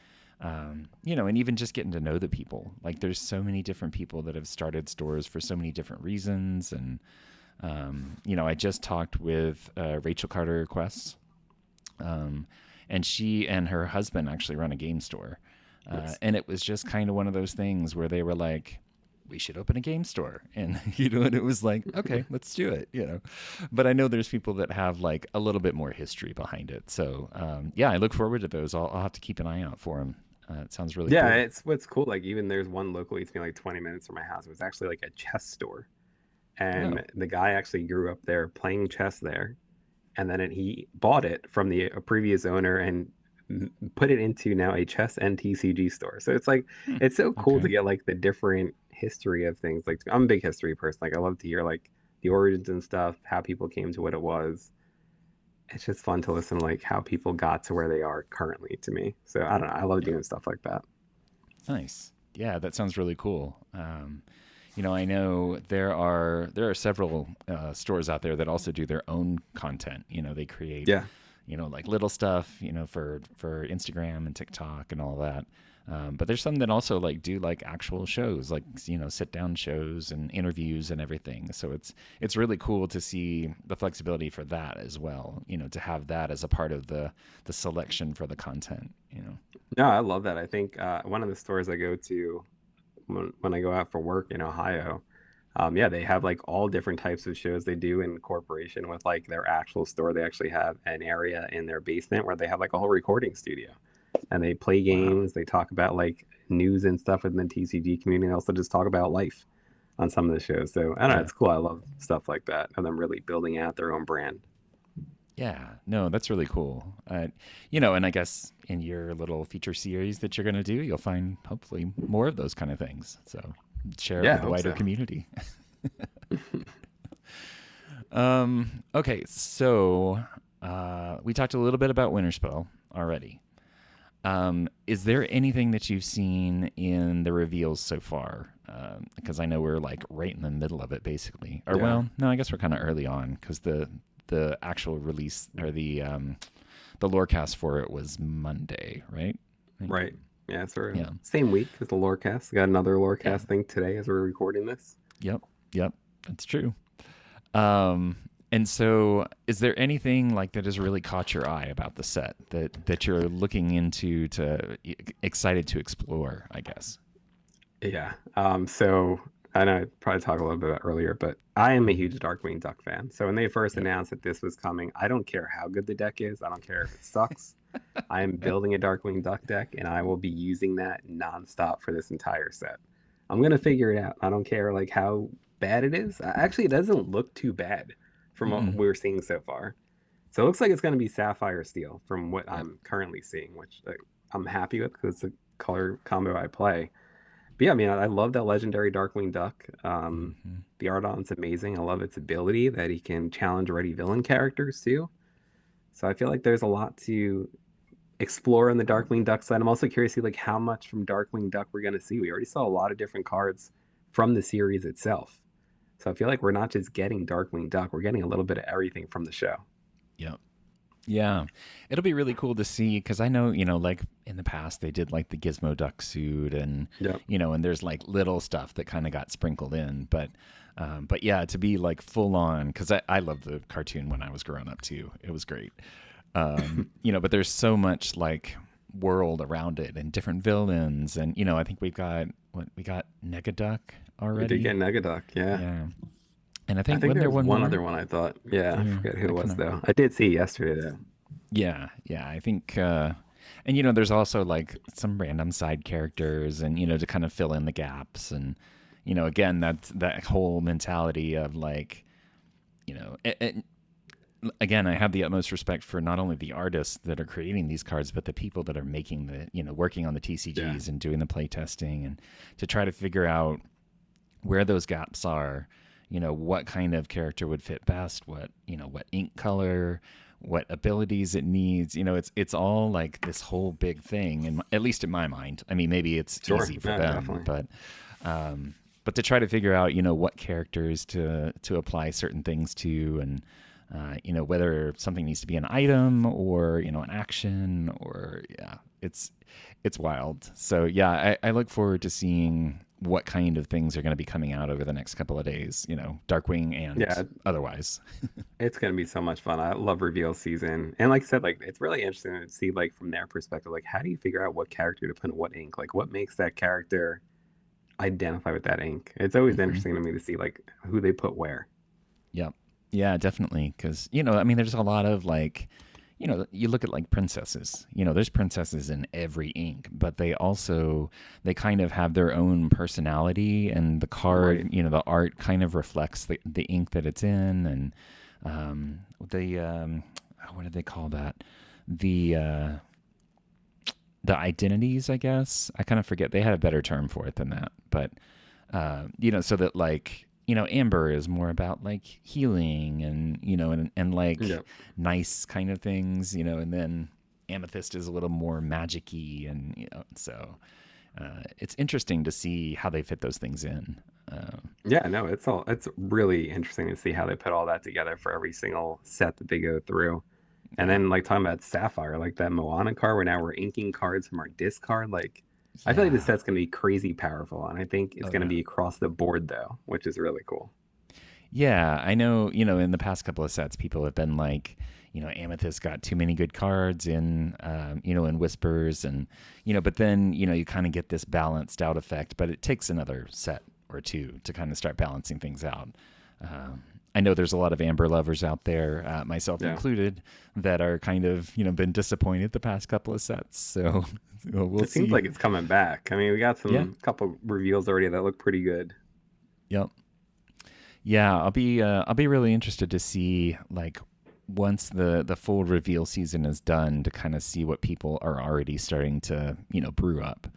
and even just getting to know the people. Like there's so many different people that have started stores for so many different reasons. And, I just talked with Rachel Carter Quests. And she and her husband actually run a game store. Nice. And it was just kind of one of those things where they were like, we should open a game store. And, and it was like, okay, let's do it. But I know there's people that have like a little bit more history behind it. So, yeah, I look forward to those. I'll have to keep an eye out for them. It sounds really Yeah, cool. it's what's cool. Like even there's one locally to me like 20 minutes from my house. It was actually like a chess store, Oh, and the guy actually grew up there playing chess there, and then he bought it from the previous owner and put it into now a chess and TCG store. So it's like hmm. it's so cool to Okay. get like the different history of things. Like I'm a big history person. Like I love to hear like the origins and stuff, how people came to what it was. It's just fun to listen like how people got to where they are currently to me. So I don't know. I love Yep. doing stuff like that. Nice. Yeah, that sounds really cool. I know there are several stores out there that also do their own content. They create, Yeah. like little stuff, for Instagram and TikTok and all that. But there's some that also like do like actual shows, like sit down shows and interviews and everything. So it's really cool to see the flexibility for that as well. To have that as a part of the selection for the content. No, I love that. I think one of the stores I go to when I go out for work in Ohio, yeah, they have like all different types of shows they do in corporation with like their actual store. They actually have an area in their basement where they have like a whole recording studio and they play Wow. games. They talk about like news and stuff within the TCG community. They also just talk about life on some of the shows. So I don't know, Yeah. it's cool. I love stuff like that and them really building out their own brand. Yeah, no, that's really cool. And I guess in your little feature series that you're going to do, you'll find hopefully more of those kind of things. So share it Yeah, I with the hope wider so. community. Okay, so we talked a little bit about Winterspell already. Is there anything that you've seen in the reveals so far because I know we're like right in the middle of it, basically. Or Yeah. well, no, I guess we're kind of early on because the actual release or the lorecast for it was Monday, right? I think. Right. Yeah, sort of Yeah. same week as the Lorecast. Got another Yeah. Lorecast thing today as we're recording this. Yep. Yep. That's true. And so, is there anything like that has really caught your eye about the set that you're looking into excited to explore? I guess. Yeah. So I know I probably talked a little bit about earlier, but I am a huge Darkwing Duck fan. So when they first Yep. announced that this was coming, I don't care how good the deck is. I don't care if it sucks. I am building a Darkwing Duck deck, and I will be using that nonstop for this entire set. I'm gonna figure it out. I don't care like how bad it is. Actually, it doesn't look too bad from what Mm-mm. we're seeing so far. So it looks like it's gonna be Sapphire Steel from what Yep. I'm currently seeing, which I'm happy with because it's a color combo I play. But yeah, I mean, I love that legendary Darkwing Duck. Mm-hmm. The art on it's amazing. I love its ability that he can challenge ready villain characters too. So I feel like there's a lot to explore on the Darkwing Duck side. I'm also curious to see like how much from Darkwing Duck we're gonna see. We already saw a lot of different cards from the series itself. So I feel like we're not just getting Darkwing Duck, we're getting a little bit of everything from the show. Yep. Yeah, it'll be really cool to see because I know, like in the past they did like the Gizmo duck suit and, Yep. and there's like little stuff that kind of got sprinkled in. But yeah, to be like full on, because I loved the cartoon when I was growing up too. It was great. But there's so much like world around it and different villains. And, I think we got Negaduck We already. did get Negaduck, yeah. Yeah. And I I think think when there there was one one more. other one I thought. Yeah, I Yeah, forget who I it was kinda, though. I did see it yesterday though. yeah, I think, and there's also like some random side characters, and to kind of fill in the gaps, and again that whole mentality of like, again, I have the utmost respect for not only the artists that are creating these cards, but the people that are making working on the TCGs Yeah. and doing the play testing, and to try to figure out where those gaps are, what kind of character would fit best, what ink color, what abilities it needs. It's all like this whole big thing, and at least in my mind. I mean, maybe it's Sure. easy for Yeah, them, definitely. but to try to figure out, what characters to apply certain things to, and whether something needs to be an item or an action, or yeah, it's wild. So yeah, I look forward to seeing what kind of things are going to be coming out over the next couple of days, Darkwing and Yeah, otherwise. it's gonna be so much fun. I love reveal season. And like I said, like it's really interesting to see like from their perspective, like how do you figure out what character to put in what ink? Like what makes that character identify with that ink? It's always Hmm. interesting to me to see like who they put where. Yep. Yeah, definitely. Because, I mean, there's a lot of like, you look at like princesses, there's princesses in every ink, but they kind of have their own personality, and the card, Right. the art kind of reflects the ink that it's in. And what did they call that? The, the identities, I guess. I kind of forget. They had a better term for it than that. But, so that like, Amber is more about like healing and, and like Yep. nice kind of things, and then Amethyst is a little more magic-y, and, so it's interesting to see how they fit those things in. Uh, Yeah, no, it's really interesting to see how they put all that together for every single set that they go through. And yeah. then like talking about Sapphire, like that Moana card where now we're inking cards from our discard, like I feel like this Yeah. set's gonna be crazy powerful, and I think it's Oh, gonna yeah. be across the board though, which is really cool. Yeah, I know, in the past couple of sets, people have been like, Amethyst got too many good cards in Whispers, and, but then, you kind of get this balanced out effect, but it takes another set or two to kind of start balancing things out. Um, I know there's a lot of Amber lovers out there, myself Yeah. included, that are kind of, been disappointed the past couple of sets. So we'll It seems see. like it's coming back. I mean, we got Yeah. some couple reveals already that look pretty good. Yep. Yeah, I'll be really interested to see like once the full reveal season is done to kind of see what people are already starting to brew up.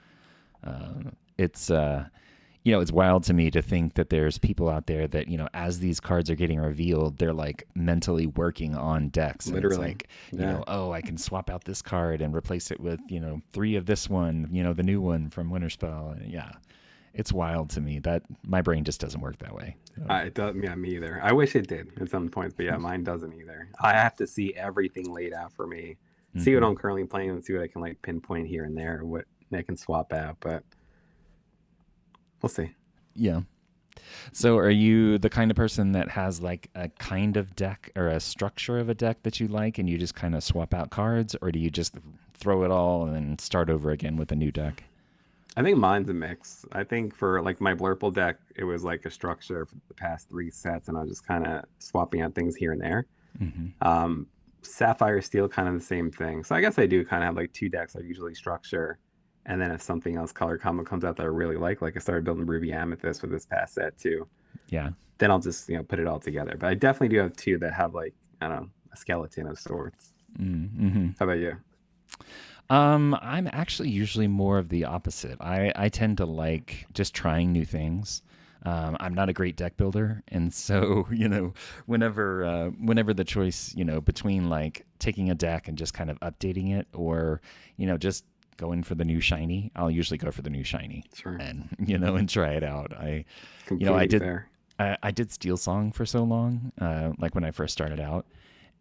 It's it's wild to me to think that there's people out there that as these cards are getting revealed, they're like mentally working on decks, and it's Literally. like Yeah. oh, I can swap out this card and replace it with 3 of this one, the new one from Winterspell. And yeah, It's wild to me that my brain just doesn't work that way. So, It doesn't. Yeah, me either. I wish it did at some points, but yeah, mine doesn't either. I have to see everything laid out for me, see what mhm. I'm currently playing, and see what I can like pinpoint here and there, what I can swap out. But we'll see. Yeah. So are you the kind of person that has like a kind of deck or a structure of a deck that you like and you just kind of swap out cards, or do you just throw it all and then start over again with a new deck? I think mine's a mix. I think for like my Blurple deck, it was like a structure for the past three sets, and I was just kind of swapping out things here and there. Hmm. Um, Sapphire Steel, kind of the same thing. So I guess I do kind of have like two decks I usually structure. And then if something else color combo comes out that I really like I started building Ruby Amethyst with this past set too. Yeah. Then I'll just, put it all together. But I definitely do have two that have like, I don't know, a skeleton of sorts. Mm-hmm. How about you? I'm actually usually more of the opposite. I tend to like just trying new things. I'm not a great deck builder, and so whenever the choice between like taking a deck and just kind of updating it, or just going for the new shiny, I'll usually go for the new shiny, Sure. and and try it out. I Completely did fair. I did Steel Song for so long, like when I first started out,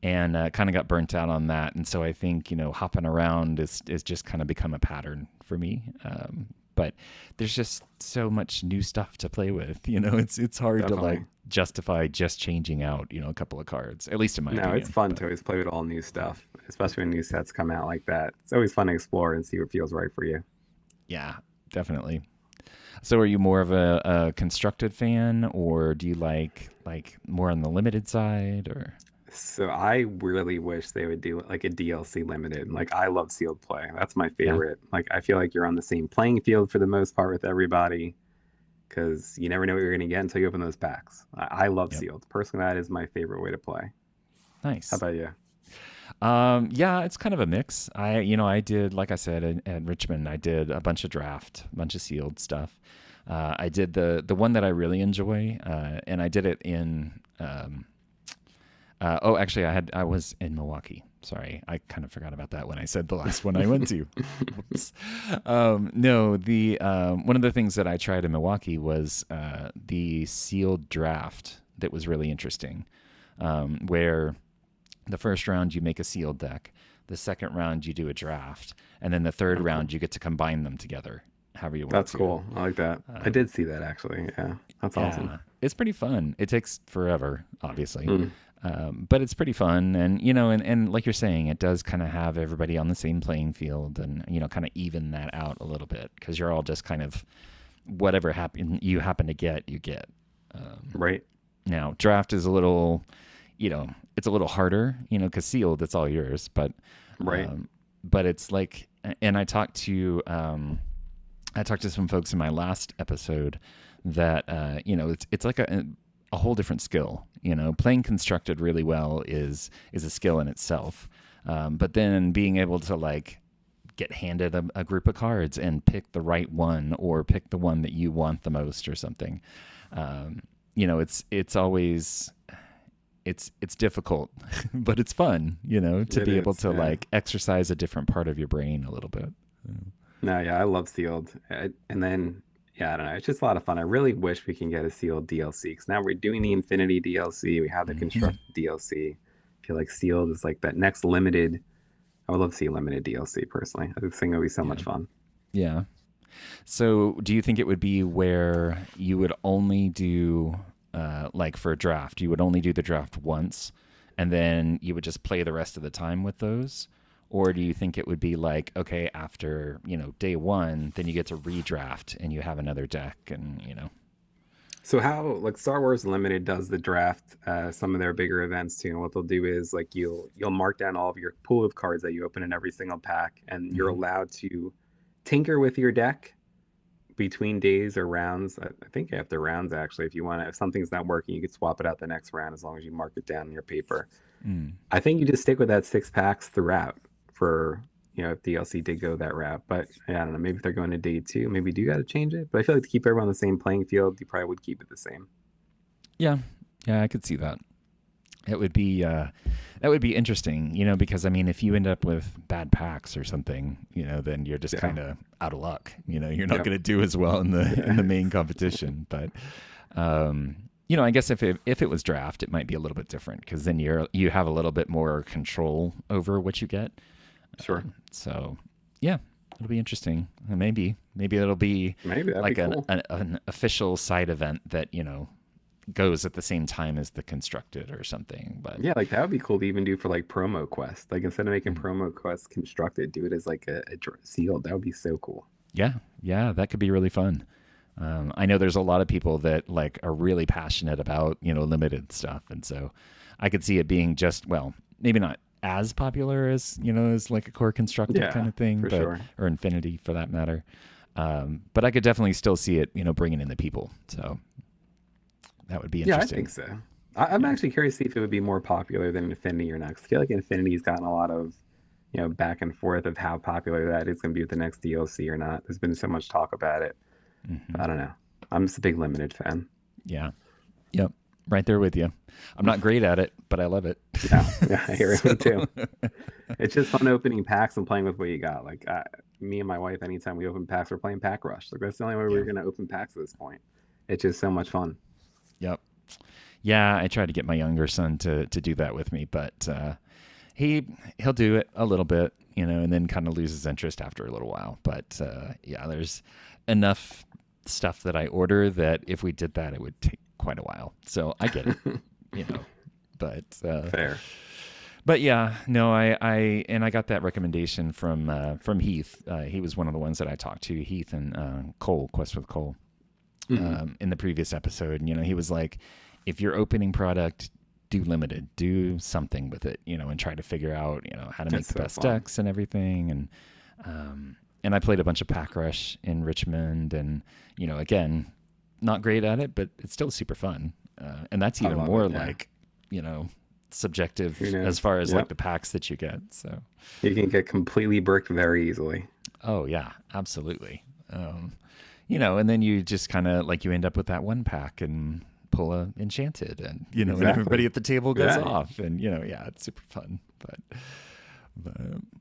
and kind of got burnt out on that. And so I think hopping around is just kind of become a pattern for me. But there's just so much new stuff to play with. It's hard to like Definitely. justify just changing out a couple of cards, at least in my No, it's opinion. fun But to always play with all new stuff, especially when new sets come out like that. It's always fun to explore and see what feels right for you. yeah, definitely. So are you more of a constructed fan, or do you like more on the limited side, or? So I really wish they would do like a DLC limited. Like I love sealed play. That's my Yeah. favorite. Like I feel like you're on the same playing field for the most part with everybody because you never know what you're gonna get until you open those packs. I love Yep. sealed. Personally, that is my favorite way to play. How Nice. about you? Yeah, it's kind of a mix. I did, like I said, at Richmond, I did a bunch of draft, a bunch of sealed stuff. I did the one that I really enjoy, and I did it in. Actually, I was in Milwaukee. Sorry, I kind of forgot about that when I said the last one I went to. Whoops. No, the one of the things that I tried in Milwaukee was the sealed draft. That was really interesting, where the first round you make a sealed deck, the second round you do a draft, and then the third Okay. round you get to combine them together however you want That's to. cool. I like that. I Um, did see that actually. Yeah, that's awesome. yeah, it's pretty fun. It takes forever, obviously, Mm, but it's pretty fun. And and like you're saying, it does kind of have everybody on the same playing field, and kind of even that out a little bit because you're all just kind of whatever you happen to get, you get. Um, right. Now, draft is a little, it's a little harder, because sealed, it's all yours. Right. But it's like, and I talked to some folks in my last episode that, it's like a whole different skill. Playing constructed really well is a skill in itself. But then being able to like get handed a group of cards and pick the right one or pick the one that you want the most or something. It's always it's difficult, but it's fun, to It be able is. to Yeah. like exercise a different part of your brain a little bit. No, yeah, I love sealed. And then, yeah, I don't know. It's just a lot of fun. I really wish we can get a sealed DLC because now we're doing the Infinity DLC. We have the Hmm. Constructed DLC. I feel like sealed is like that next limited. I would love to see a limited DLC personally. I think it would be so Yeah. much fun. Yeah. So, do you think it would be where you would only do, like for a draft, you would only do the draft once, and then you would just play the rest of the time with those? Or do you think it would be like, okay, after, day one, then you get to redraft and you have another deck and. So how like Star Wars Limited does the draft, some of their bigger events too. And what they'll do is like you'll mark down all of your pool of cards that you open in every single pack, and you're Mhm. allowed to tinker with your deck between days or rounds. I think after rounds actually, if you want to, if something's not working, you could swap it out the next round as long as you mark it down in your paper. Mm. I think you just stick with that six packs throughout for if DLC did go that route. But yeah, I don't know, maybe if they're going to day two, maybe do got to change it. But I feel like to keep everyone on the same playing field, you probably would keep it the same. Yeah. Yeah, I could see that. It would be that would be interesting, because I mean, if you end up with bad packs or something, then you're just Yeah. kind of out of luck. You're not Yep. going to do as well in the Yeah. in the main competition. But I guess if it was draft, it might be a little bit different because then you have a little bit more control over what you get. Sure. So yeah, it'll be interesting. And maybe it'll be Maybe that'd like be cool. an official side event that goes at the same time as the constructed or something. But Yeah, like that would be cool to even do for like promo quest. Like instead of making mm, promo quest constructed, do it as like a sealed. That would be so cool. yeah, that could be really fun. I know there's a lot of people that like are really passionate about limited stuff, and so I could see it being just maybe not as popular as as like a core constructed kind Yeah, of thing, for but sure. or Infinity for that matter. But I could definitely still see it bringing in the people. So that would be Yeah, I interesting. think so. I'm Yeah. actually curious to see if it would be more popular than Infinity or not. 'Cause I feel like Infinity's gotten a lot of, back and forth of how popular that is going to be with the next DLC or not. There's been so much talk about it. But Hmm. I don't know. I'm just a big limited fan. Yeah. Yep. Right there with you. I'm not great at it, but I love it. Yeah, yeah, I hear it. Me too. So, It's just fun opening packs and playing with what you got. Like me and my wife, anytime we open packs, we're playing Pack Rush. Like that's the only way yeah. we're gonna open packs at this point. It's just so much fun. Yep. Yeah, I tried to get my younger son to do that with me, but he'll do it a little bit, and then kind of loses interest after a little while. But yeah, there's enough stuff that I order that if we did that, it would take quite a while. So I get it, you know. But Fair. but yeah, no, I got that recommendation from Heath. He was one of the ones that I talked to, Heath and Cole, Quest with Cole, Hmm. in the previous episode. And, he was like, if you're opening product, do limited, do something with it, and try to figure out, how to make That's the so best fun. decks and everything. And I played a bunch of Pack Rush in Richmond, and again, not great at it, but it's still super fun. And that's I even love more it. Yeah. like, subjective Who as knows? far as like Yep. the packs that you get. So, You can get completely bricked very easily. oh yeah, absolutely. And then you just kind of like you end up with that one pack and pull a enchanted, and and everybody Exactly. at the table goes Yeah. off, and yeah, it's super fun. But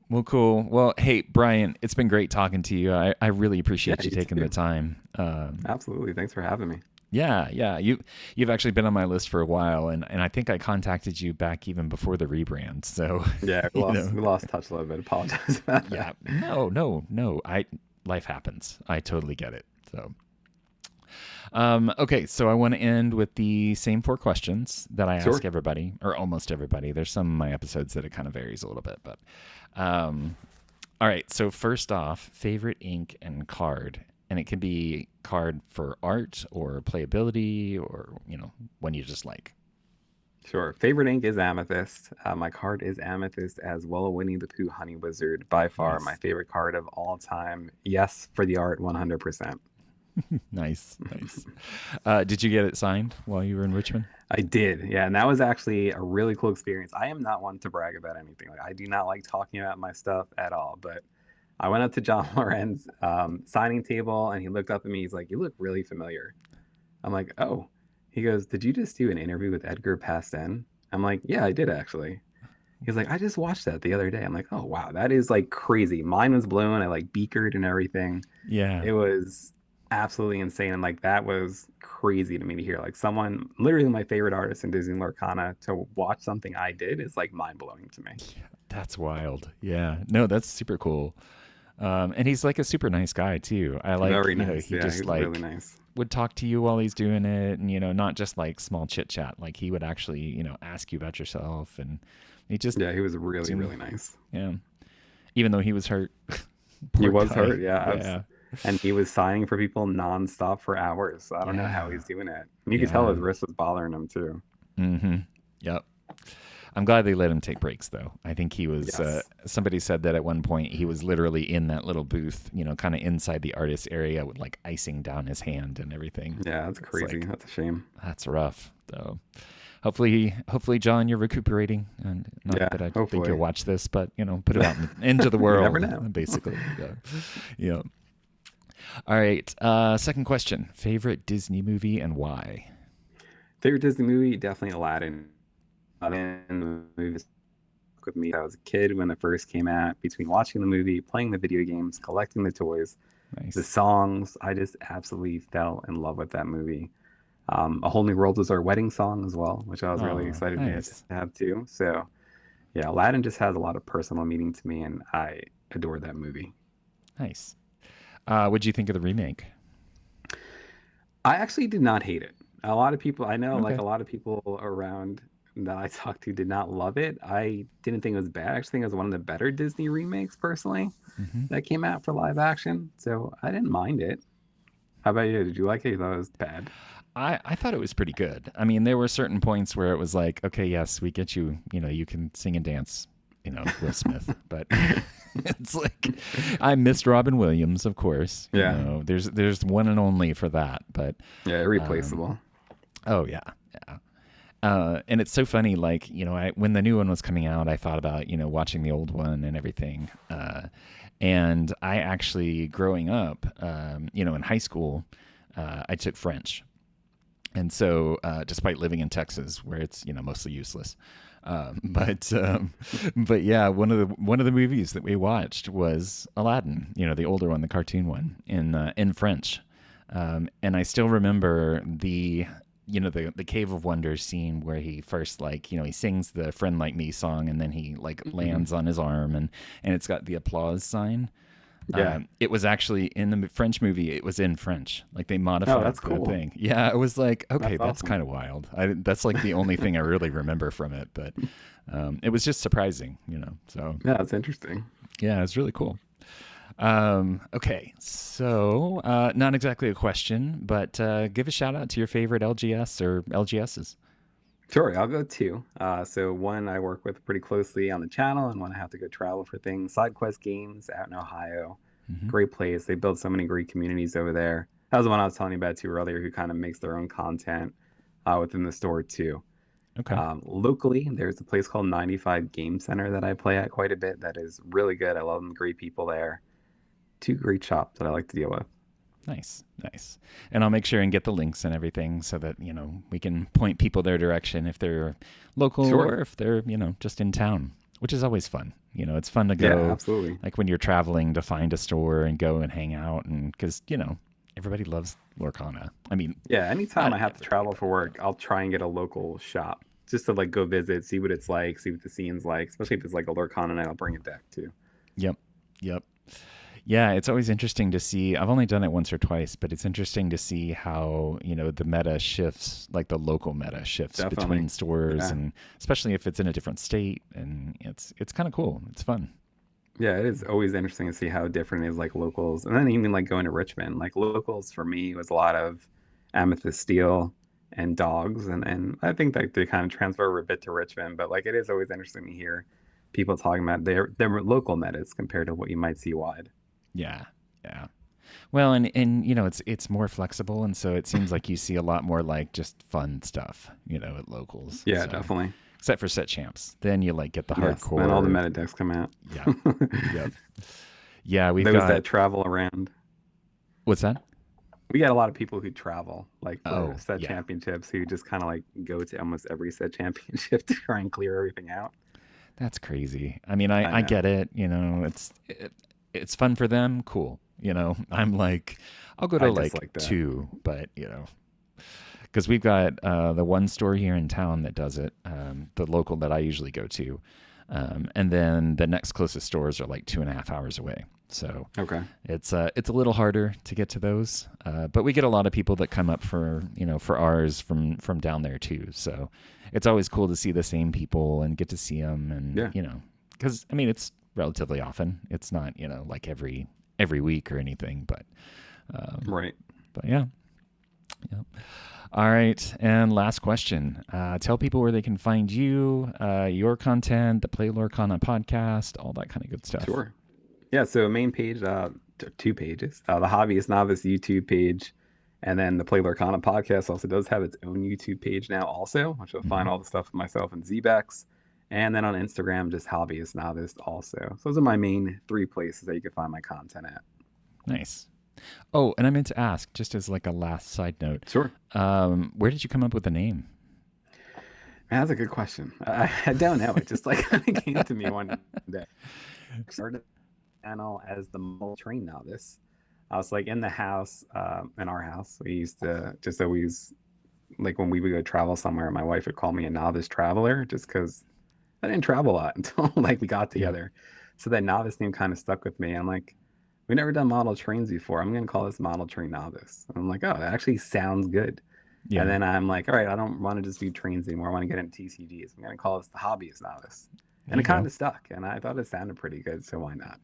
well, cool. Well, hey Brian, it's been great talking to you. I really Yeah, appreciate you you taking the too. time. Absolutely. Thanks for having me. Yeah. You've actually been on my list for a while, and I think I contacted you back even before the rebrand. So, Yeah, we you lost know, we lost touch a little bit. Apologize about yeah, that. no. Life happens. I totally get it. So, okay, so I want to end with the same four questions that I ask Sure. everybody, or almost everybody. There's some of my episodes that it kind of varies a little bit, but um, all right. So first off, favorite ink and card, and it can be card for art or playability, or one you just like. Sure. Favorite ink is Amethyst. My card is Amethyst as well. Winnie the Pooh Honey Wizard, by far my Nice, favorite card of all time. Yes, for the art, 100%. nice. Did you get it signed while you were in Richmond? I did, yeah, and that was actually a really cool experience. I am not one to brag about anything. Like I do not like talking about my stuff at all. But I went up to John Lorenz signing table, and he looked up at me. He's like, "You look really familiar." I'm like, "Oh." He goes, "Did you just do an interview with Edgar Paston?" I'm like, "Yeah, I did actually." He's like, "I just watched that the other day." I'm like, "Oh wow, that is like crazy." Mine was blown. I like beakered and everything. Yeah. It was absolutely insane, and like that was crazy to me to hear. Like someone, literally my favorite artist in Disney Lorcana, to watch something I did is like mind blowing to me. That's wild. Yeah. No, that's super cool. And he's like a super nice guy too. I like, Very nice. he Yeah, just he's really like nice. would talk to you while he's doing it, and not just like small chit chat. Like he would actually, ask you about yourself, and he just Yeah, he was really, seemed, really nice. yeah. Even though he was hurt, He poor was guy. hurt, yeah. Yeah. And he was signing for people nonstop for hours. So I don't know how Yeah. he's doing it. And you could tell Yeah. his wrist was bothering him too. Mm-hmm. Yep. I'm glad they let him take breaks, though. I think he was. Yes. Somebody said that at one point he was literally in that little booth, kind of inside the artist area with like icing down his hand and everything. Yeah, that's It's crazy. like That's a shame. that's rough. So hopefully, John, you're recuperating, and not Yeah, that I think you'll hopefully. watch this, but put it out into the You never world, know. basically. Yeah. Yeah. All right. Second question: favorite Disney movie and why? Favorite Disney movie? Definitely Aladdin. in the movie with me. I was a kid when it first came out. Between watching the movie, playing the video games, collecting the toys, the Nice. songs, I just absolutely fell in love with that movie. A Whole New World was our wedding song as well, which I was really Oh, excited to nice. have too. So yeah, Aladdin just has a lot of personal meaning to me, and I adore that movie. Nice. What'd you think of the remake? I actually did not hate it. A lot of people, I know, like Okay. a lot of people around that I talked to did not love it. I didn't think it was bad. I actually think it was one of the better Disney remakes, personally, Hmm. that came out for live action. So I didn't mind it. How about you? Did you like it? You thought it was bad? I thought it was pretty good. I mean, there were certain points where it was like, okay, yes, we get you. You know, you can sing and dance. You know, Will Smith, but it's like I missed Robin Williams, of course. You Yeah, know, there's one and only for that. But yeah, um, irreplaceable. oh yeah, yeah. And it's so funny, like, you know, when the new one was coming out, I thought about, you know, watching the old one and everything. And I actually, growing up, you know, in high school, I took French. And so, despite living in Texas, where it's, you know, mostly useless, um, but um, but yeah, one of the movies that we watched was Aladdin. You know, the older one, the cartoon one, in French. And I still remember the, you know, the Cave of Wonders scene where he first, like, you know, he sings the "Friend Like Me" song, and then he like Hmm. lands on his arm, and it's got the applause sign. Yeah. It was actually in the French movie. It was in French. Like they Oh, modified that's the cool. thing. Yeah, it was like, okay, That's that's awesome. kind of wild. That's like the only thing I really remember from it. But it was just surprising, you know. So Yeah, that's interesting. yeah, it's really cool. Okay, so not exactly a question, but give a shout out to your favorite LGS or LGSs. Sure, I'll go two. So one I work with pretty closely on the channel, and one I have to go travel for things. SideQuest Games out in Ohio, Hmm. great place. They build so many great communities over there. That was the one I was telling you about too earlier, who kind of makes their own content within the store too. Okay. Locally, there's a place called 95 Game Center that I play at quite a bit. That is really good. I love them. Great people there. Two great shops that I like to deal with. Nice, nice. And I'll make sure and get the links and everything so that, you know, we can point people their direction if they're local Sure. or if they're, you know, just in town, which is always fun. You know, it's fun to Yeah, go, absolutely. like when you're traveling, to find a store and go and hang out. And because, you know, everybody loves Lorcana. I mean, Yeah, anytime not I have to everybody, travel but for you work, know. I'll try and get a local shop just to like go visit, see what it's like, see what the scene's like. Especially if it's like a Lurkana night, I'll bring a deck too. Yep, yep. Yeah, it's always interesting to see. I've only done it once or twice, but it's interesting to see how, you know, the meta shifts, like the local meta shifts between Definitely. stores, Yeah. and especially if it's in a different state, and it's kind of cool. It's fun. Yeah, it is always interesting to see how different it is like locals. And then even like going to Richmond, like locals for me was a lot of Amethyst Steel and dogs. And I think that they kind of transfer over a bit to Richmond, but like it is always interesting to hear people talking about their local metas compared to what you might see wide. Yeah. Yeah. Well, and you know, it's more flexible, and so it seems like you see a lot more like just fun stuff, you know, at locals. Yeah, So, definitely. except for set champs, then you like get the Yes. Then all the hardcore. meta decks come out. Yep. Yep. Yeah, we've Those got that travel around. what's that? We got a lot of people who travel like for Oh, set yeah. championships who just kind of like go to almost every set championship to try and clear everything out. That's crazy. I mean, I I I know. get it. You know, it's fun for them. Cool. You know, I'm like, I'll go I to like dislike that. two, but you know, because we've got the one store here in town that does it, the local that I usually go to, and then the next closest stores are like 2.5 hours away. So Okay. it's a little harder to get to those, but we get a lot of people that come up for, you know, for ours from down there too. So it's always cool to see the same people and get to see them, and Yeah. you know, because I mean it's relatively often. It's not, you know, like every week or anything, um, Right. but yeah, yeah. All right, and last question. Tell people where they can find you, your content, the Play Lorcana podcast, all that kind of good stuff. Sure. Yeah. So main page, two pages. The Hobbyist Novice YouTube page, and then the Play Lorcana podcast also does have its own YouTube page now, also, which you'll Hmm. find all the stuff with myself and ZBexx. And then on Instagram, just Hobbyist Novice also. So those are my main three places that you can find my content at. Nice. Oh, and I meant to ask, just as like a last side note, Sure. where did you come up with the name? That's a good question. I don't know. It just like kind of came to me one day. I started the channel as the model train novice. I was like in the house, in our house. We used to just always like when we would go travel somewhere, my wife would call me a novice traveler just because I didn't travel a lot until like we got Yeah. together. So that novice name kind of stuck with me. I'm like, we never done model trains before. I'm gonna call this model train novice. And I'm like, oh, that actually sounds good. And Yeah. then I'm like, all right, I don't want to just do trains anymore. I want to get into TCGs. I'm gonna call this the hobbyist novice. There And you it kind go. of stuck. And I thought it sounded pretty good, so why not?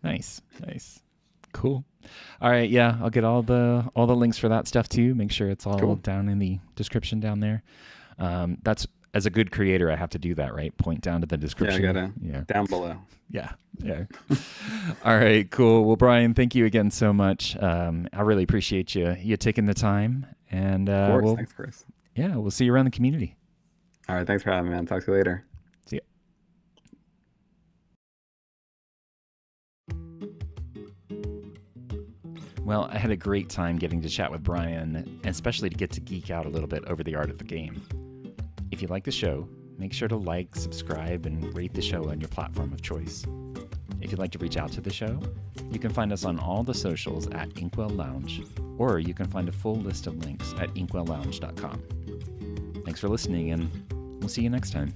Nice. Nice. Cool. All right. Yeah. I'll get all the links for that stuff too. Make sure it's all Cool. down in the description down there. That's as a good creator, I have to do that, right? Point down to the Yeah, I description. gotta Yeah. down below. Yeah. Yeah. All right. Cool. Well, Brian, thank you again so much. I really appreciate you taking the time. And Of course. Thanks, Chris. we'll see you around the community. All right, thanks for having me, man. Talk to you later. See ya. Well, I had a great time getting to chat with Brian, and especially to get to geek out a little bit over the art of the game. If you like the show, make sure to like, subscribe, and rate the show on your platform of choice. If you'd like to reach out to the show, you can find us on all the socials at Inkwell Lounge, or you can find a full list of links at inkwelllounge.com. Thanks for listening, and we'll see you next time.